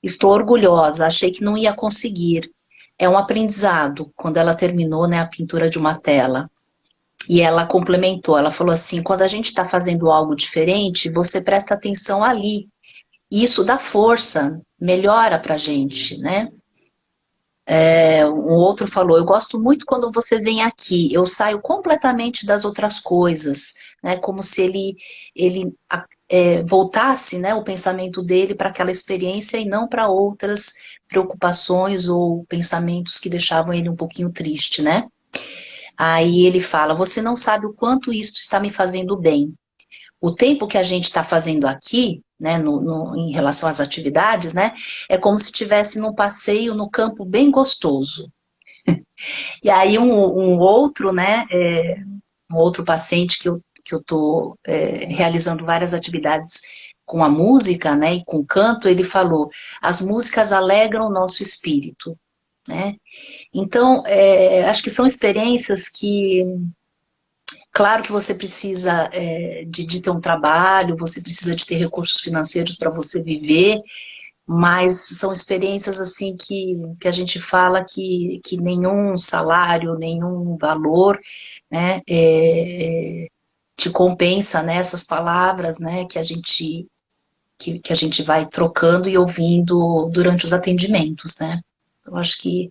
estou orgulhosa, achei que não ia conseguir. É um aprendizado, quando ela terminou, né, a pintura de uma tela. E ela complementou, ela falou assim, quando a gente está fazendo algo diferente, você presta atenção ali. E isso dá força, melhora pra gente, né? Um outro falou, eu gosto muito quando você vem aqui, eu saio completamente das outras coisas, né? Como se ele voltasse, né, o pensamento dele para aquela experiência e não para outras preocupações ou pensamentos que deixavam ele um pouquinho triste, né? Aí ele fala, você não sabe o quanto isso está me fazendo bem. O tempo que a gente está fazendo aqui, né, em relação às atividades, né, é como se estivesse num passeio no campo bem gostoso. E aí um outro, né, um outro paciente que eu estou realizando várias atividades com a música, né, e com o canto, ele falou, as músicas alegram o nosso espírito, né? Então, acho que são experiências que, claro que você precisa de ter um trabalho, você precisa de ter recursos financeiros para você viver, mas são experiências assim que a gente fala que nenhum salário, nenhum valor, né, te compensa nessas palavras, né, que a gente vai trocando e ouvindo durante os atendimentos, né. Eu acho que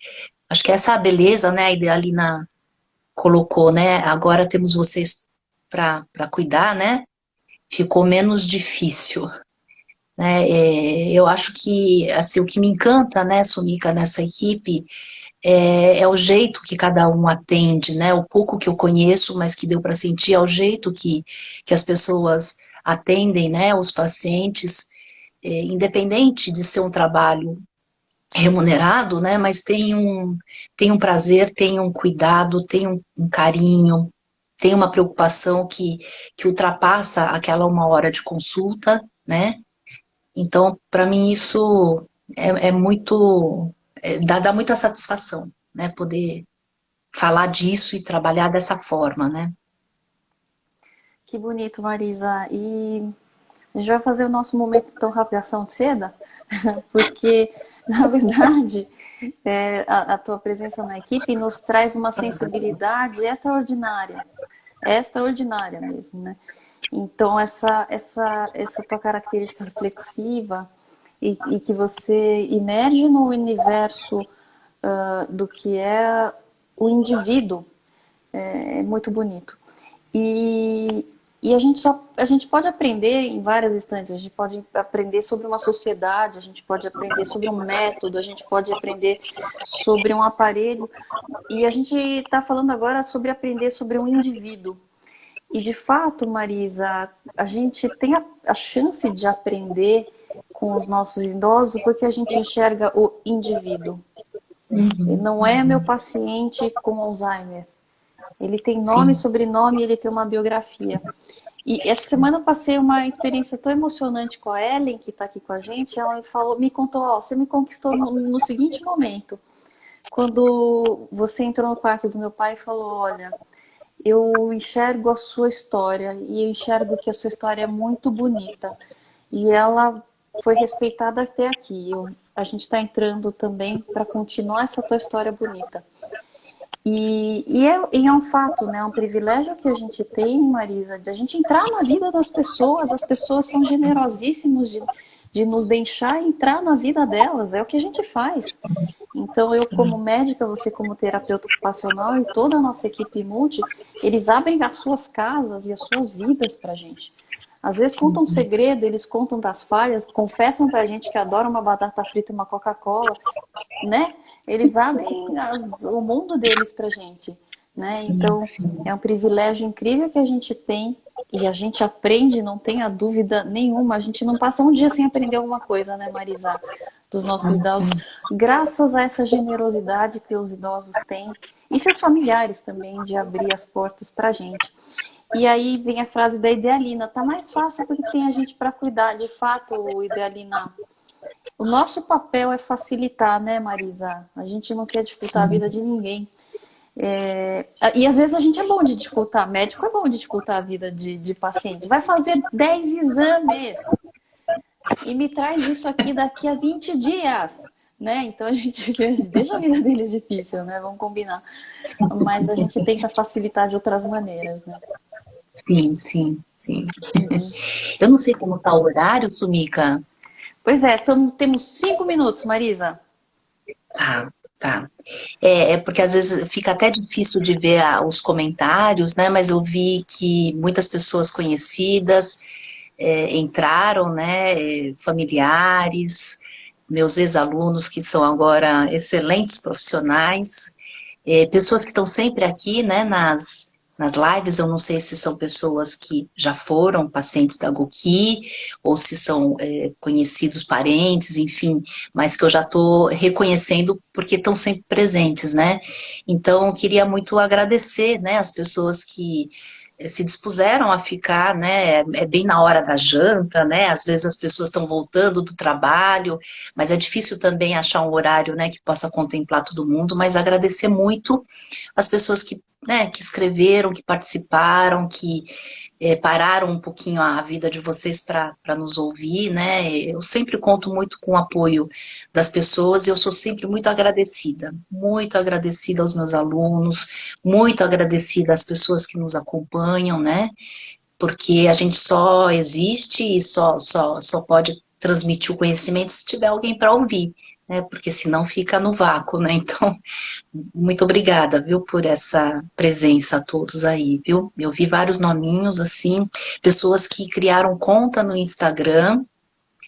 essa é a beleza, né, a Idealina colocou, né, agora temos vocês para cuidar, né, ficou menos difícil. Né? Eu acho que assim, o que me encanta, né, Sumica, nessa equipe é o jeito que cada um atende, né? O pouco que eu conheço, mas que deu para sentir, é o jeito que as pessoas atendem, né, os pacientes, independente de ser um trabalho remunerado, né, mas tem um prazer, tem um cuidado, tem um carinho, tem uma preocupação que ultrapassa aquela 1 hora de consulta, né? Então, para mim, isso é muito. Dá muita satisfação, né? Poder falar disso e trabalhar dessa forma, né? Que bonito, Marisa. E a gente vai fazer o nosso momento, então, rasgação de seda, porque, na verdade, a tua presença na equipe nos traz uma sensibilidade extraordinária mesmo, né? Então, essa tua característica reflexiva e que você emerge no universo do que é o indivíduo é muito bonito. E a gente pode aprender em várias instâncias. A gente pode aprender sobre uma sociedade, a gente pode aprender sobre um método, a gente pode aprender sobre um aparelho. E a gente está falando agora sobre aprender sobre um indivíduo. E de fato, Marisa, a gente tem a chance de aprender com os nossos idosos porque a gente enxerga o indivíduo. Ele não é meu paciente com Alzheimer. Ele tem nome, Sim. sobrenome, ele tem uma biografia. E essa semana eu passei uma experiência tão emocionante com a Ellen, que está aqui com a gente. Ela me contou, ó, você me conquistou no seguinte momento. Quando você entrou no quarto do meu pai e falou, olha, eu enxergo a sua história e eu enxergo que a sua história é muito bonita. E ela foi respeitada até aqui. A gente está entrando também para continuar essa tua história bonita. E é um fato, né? É um privilégio que a gente tem, Marisa, de a gente entrar na vida das pessoas. As pessoas são generosíssimas de nos deixar entrar na vida delas. É o que a gente faz. Então, eu como médica, você como terapeuta ocupacional e toda a nossa equipe multi, eles abrem as suas casas e as suas vidas pra gente. Às vezes contam um segredo, eles contam das falhas, confessam pra gente que adoram uma batata frita e uma Coca-Cola, né? Eles abrem o mundo deles pra gente, né? Então, é um privilégio incrível que a gente tem e a gente aprende, não tenha dúvida nenhuma. A gente não passa um dia sem aprender alguma coisa, né, Marisa? Dos nossos idosos, graças a essa generosidade que os idosos têm, e seus familiares também, de abrir as portas pra gente. E aí vem a frase da Idealina, tá mais fácil porque tem a gente para cuidar. De fato, Idealina, o nosso papel é facilitar, né, Marisa? A gente não quer dificultar a vida de ninguém. E às vezes a gente é bom de dificultar, médico é bom de dificultar a vida de paciente. Vai fazer 10 exames e me traz isso aqui daqui a 20 dias, né? Então a gente deixa a vida deles difícil, né? Vamos combinar. Mas a gente tenta facilitar de outras maneiras, né? Sim, sim, sim. Uhum. Eu não sei como tá o horário, Sumica. Pois é, temos 5 minutos, Marisa. Ah, tá. É porque às vezes fica até difícil de ver os comentários, né? Mas eu vi que muitas pessoas conhecidas entraram, né? Familiares, meus ex-alunos que são agora excelentes profissionais. Pessoas que estão sempre aqui, né, nas lives, eu não sei se são pessoas que já foram pacientes da Goki, ou se são conhecidos parentes, enfim, mas que eu já estou reconhecendo porque estão sempre presentes, né? Então, eu queria muito agradecer, né, as pessoas que se dispuseram a ficar, né? É bem na hora da janta, né? Às vezes as pessoas estão voltando do trabalho, mas é difícil também achar um horário, né, que possa contemplar todo mundo, mas agradecer muito as pessoas que, né, que escreveram, que participaram, que pararam um pouquinho a vida de vocês para nos ouvir, né? Eu sempre conto muito com o apoio das pessoas e eu sou sempre muito agradecida aos meus alunos, muito agradecida às pessoas que nos acompanham, né? Porque a gente só existe e só pode transmitir o conhecimento se tiver alguém para ouvir, né? Porque senão fica no vácuo, né? Então, muito obrigada, viu, por essa presença a todos aí, viu? Eu vi vários nominhos, assim, pessoas que criaram conta no Instagram,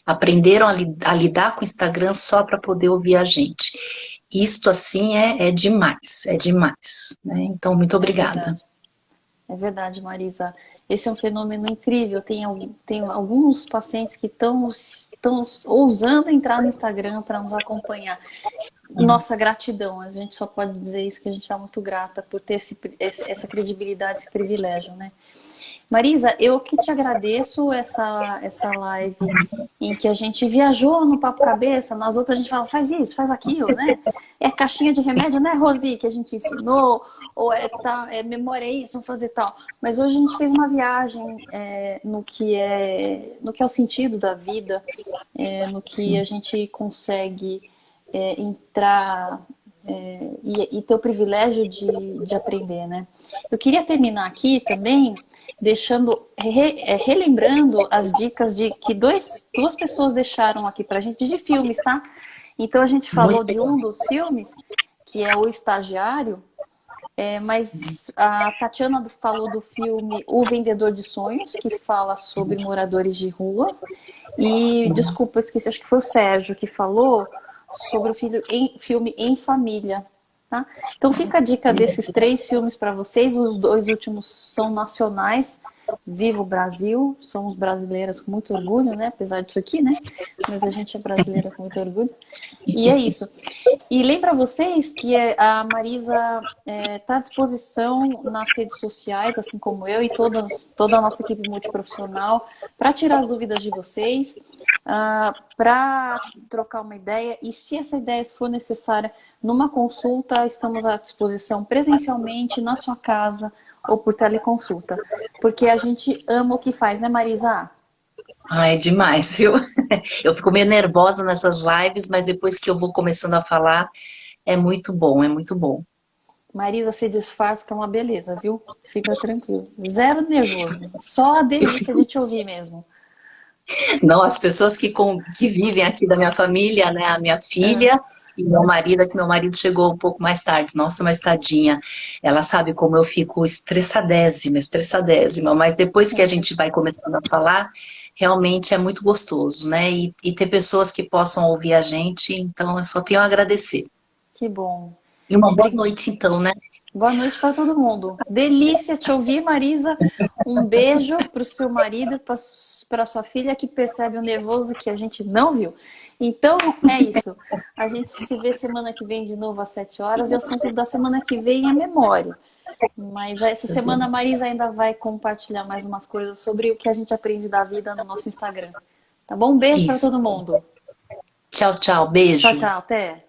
aprenderam a lidar com o Instagram só para poder ouvir a gente. Isto, assim, é demais, né? Então, muito É obrigada. verdade. É verdade, Marisa. Esse é um fenômeno incrível. Tenho alguns pacientes que estão ousando entrar no Instagram para nos acompanhar. Nossa gratidão, a gente só pode dizer isso, que a gente está muito grata por ter essa credibilidade, esse privilégio, né? Marisa, eu que te agradeço essa live em que a gente viajou no papo cabeça, nas outras a gente fala, faz isso, faz aquilo, né? É caixinha de remédio, né, Rosi, que a gente ensinou, ou memória isso, vamos fazer tal. Mas hoje a gente fez uma viagem no que é o sentido da vida, no que Sim, a gente consegue entrar e ter o privilégio de aprender, né? Eu queria terminar aqui também relembrando as dicas que duas pessoas deixaram aqui pra gente de filmes, tá? Então a gente falou muito de legal. um dos filmes, que é O Estagiário, mas a Tatiana falou do filme O Vendedor de Sonhos, que fala sobre moradores de rua. E, Sim, desculpa, eu esqueci, acho que foi o Sérgio que falou sobre o filme Em Família. Tá? Então fica a dica desses 3 filmes para vocês. Os 2 últimos são nacionais. Viva o Brasil! Somos brasileiras com muito orgulho, né? Apesar disso aqui, né? Mas a gente é brasileira com muito orgulho. E é isso. E lembra vocês que a Marisa está à disposição nas redes sociais, assim como eu e toda a nossa equipe multiprofissional, para tirar as dúvidas de vocês, para trocar uma ideia. E se essa ideia for necessária numa consulta, estamos à disposição presencialmente, na sua casa ou por teleconsulta. Porque a gente ama o que faz, né, Marisa? ah, é demais, viu? Eu fico meio nervosa nessas lives, mas depois que eu vou começando a falar, é muito bom, é muito bom. Marisa se disfarça, que é uma beleza, viu? Fica tranquilo. Zero nervoso. Só a delícia de te ouvir mesmo. Não, as pessoas que vivem aqui da minha família, né? A minha Ah, filha e meu marido, é que meu marido chegou um pouco mais tarde. Nossa, mas tadinha. Ela sabe como eu fico estressadésima, estressadésima. Mas depois que a gente vai começando a falar, realmente é muito gostoso, né? E ter pessoas que possam ouvir a gente, então eu só tenho a agradecer. que bom. E uma boa Bri- noite, então, né? Boa noite para todo mundo. Delícia te ouvir, Marisa. Um beijo para o seu marido e para sua filha que percebe o nervoso que a gente não viu. Então, é isso. A gente se vê semana que vem de novo às 7 horas e o assunto da semana que vem é memória. Mas essa semana a Marisa ainda vai compartilhar mais umas coisas sobre o que a gente aprende da vida no nosso Instagram. Tá bom? Um beijo para Isso. todo mundo. Tchau, tchau. Tchau, Beijo. tchau. Até.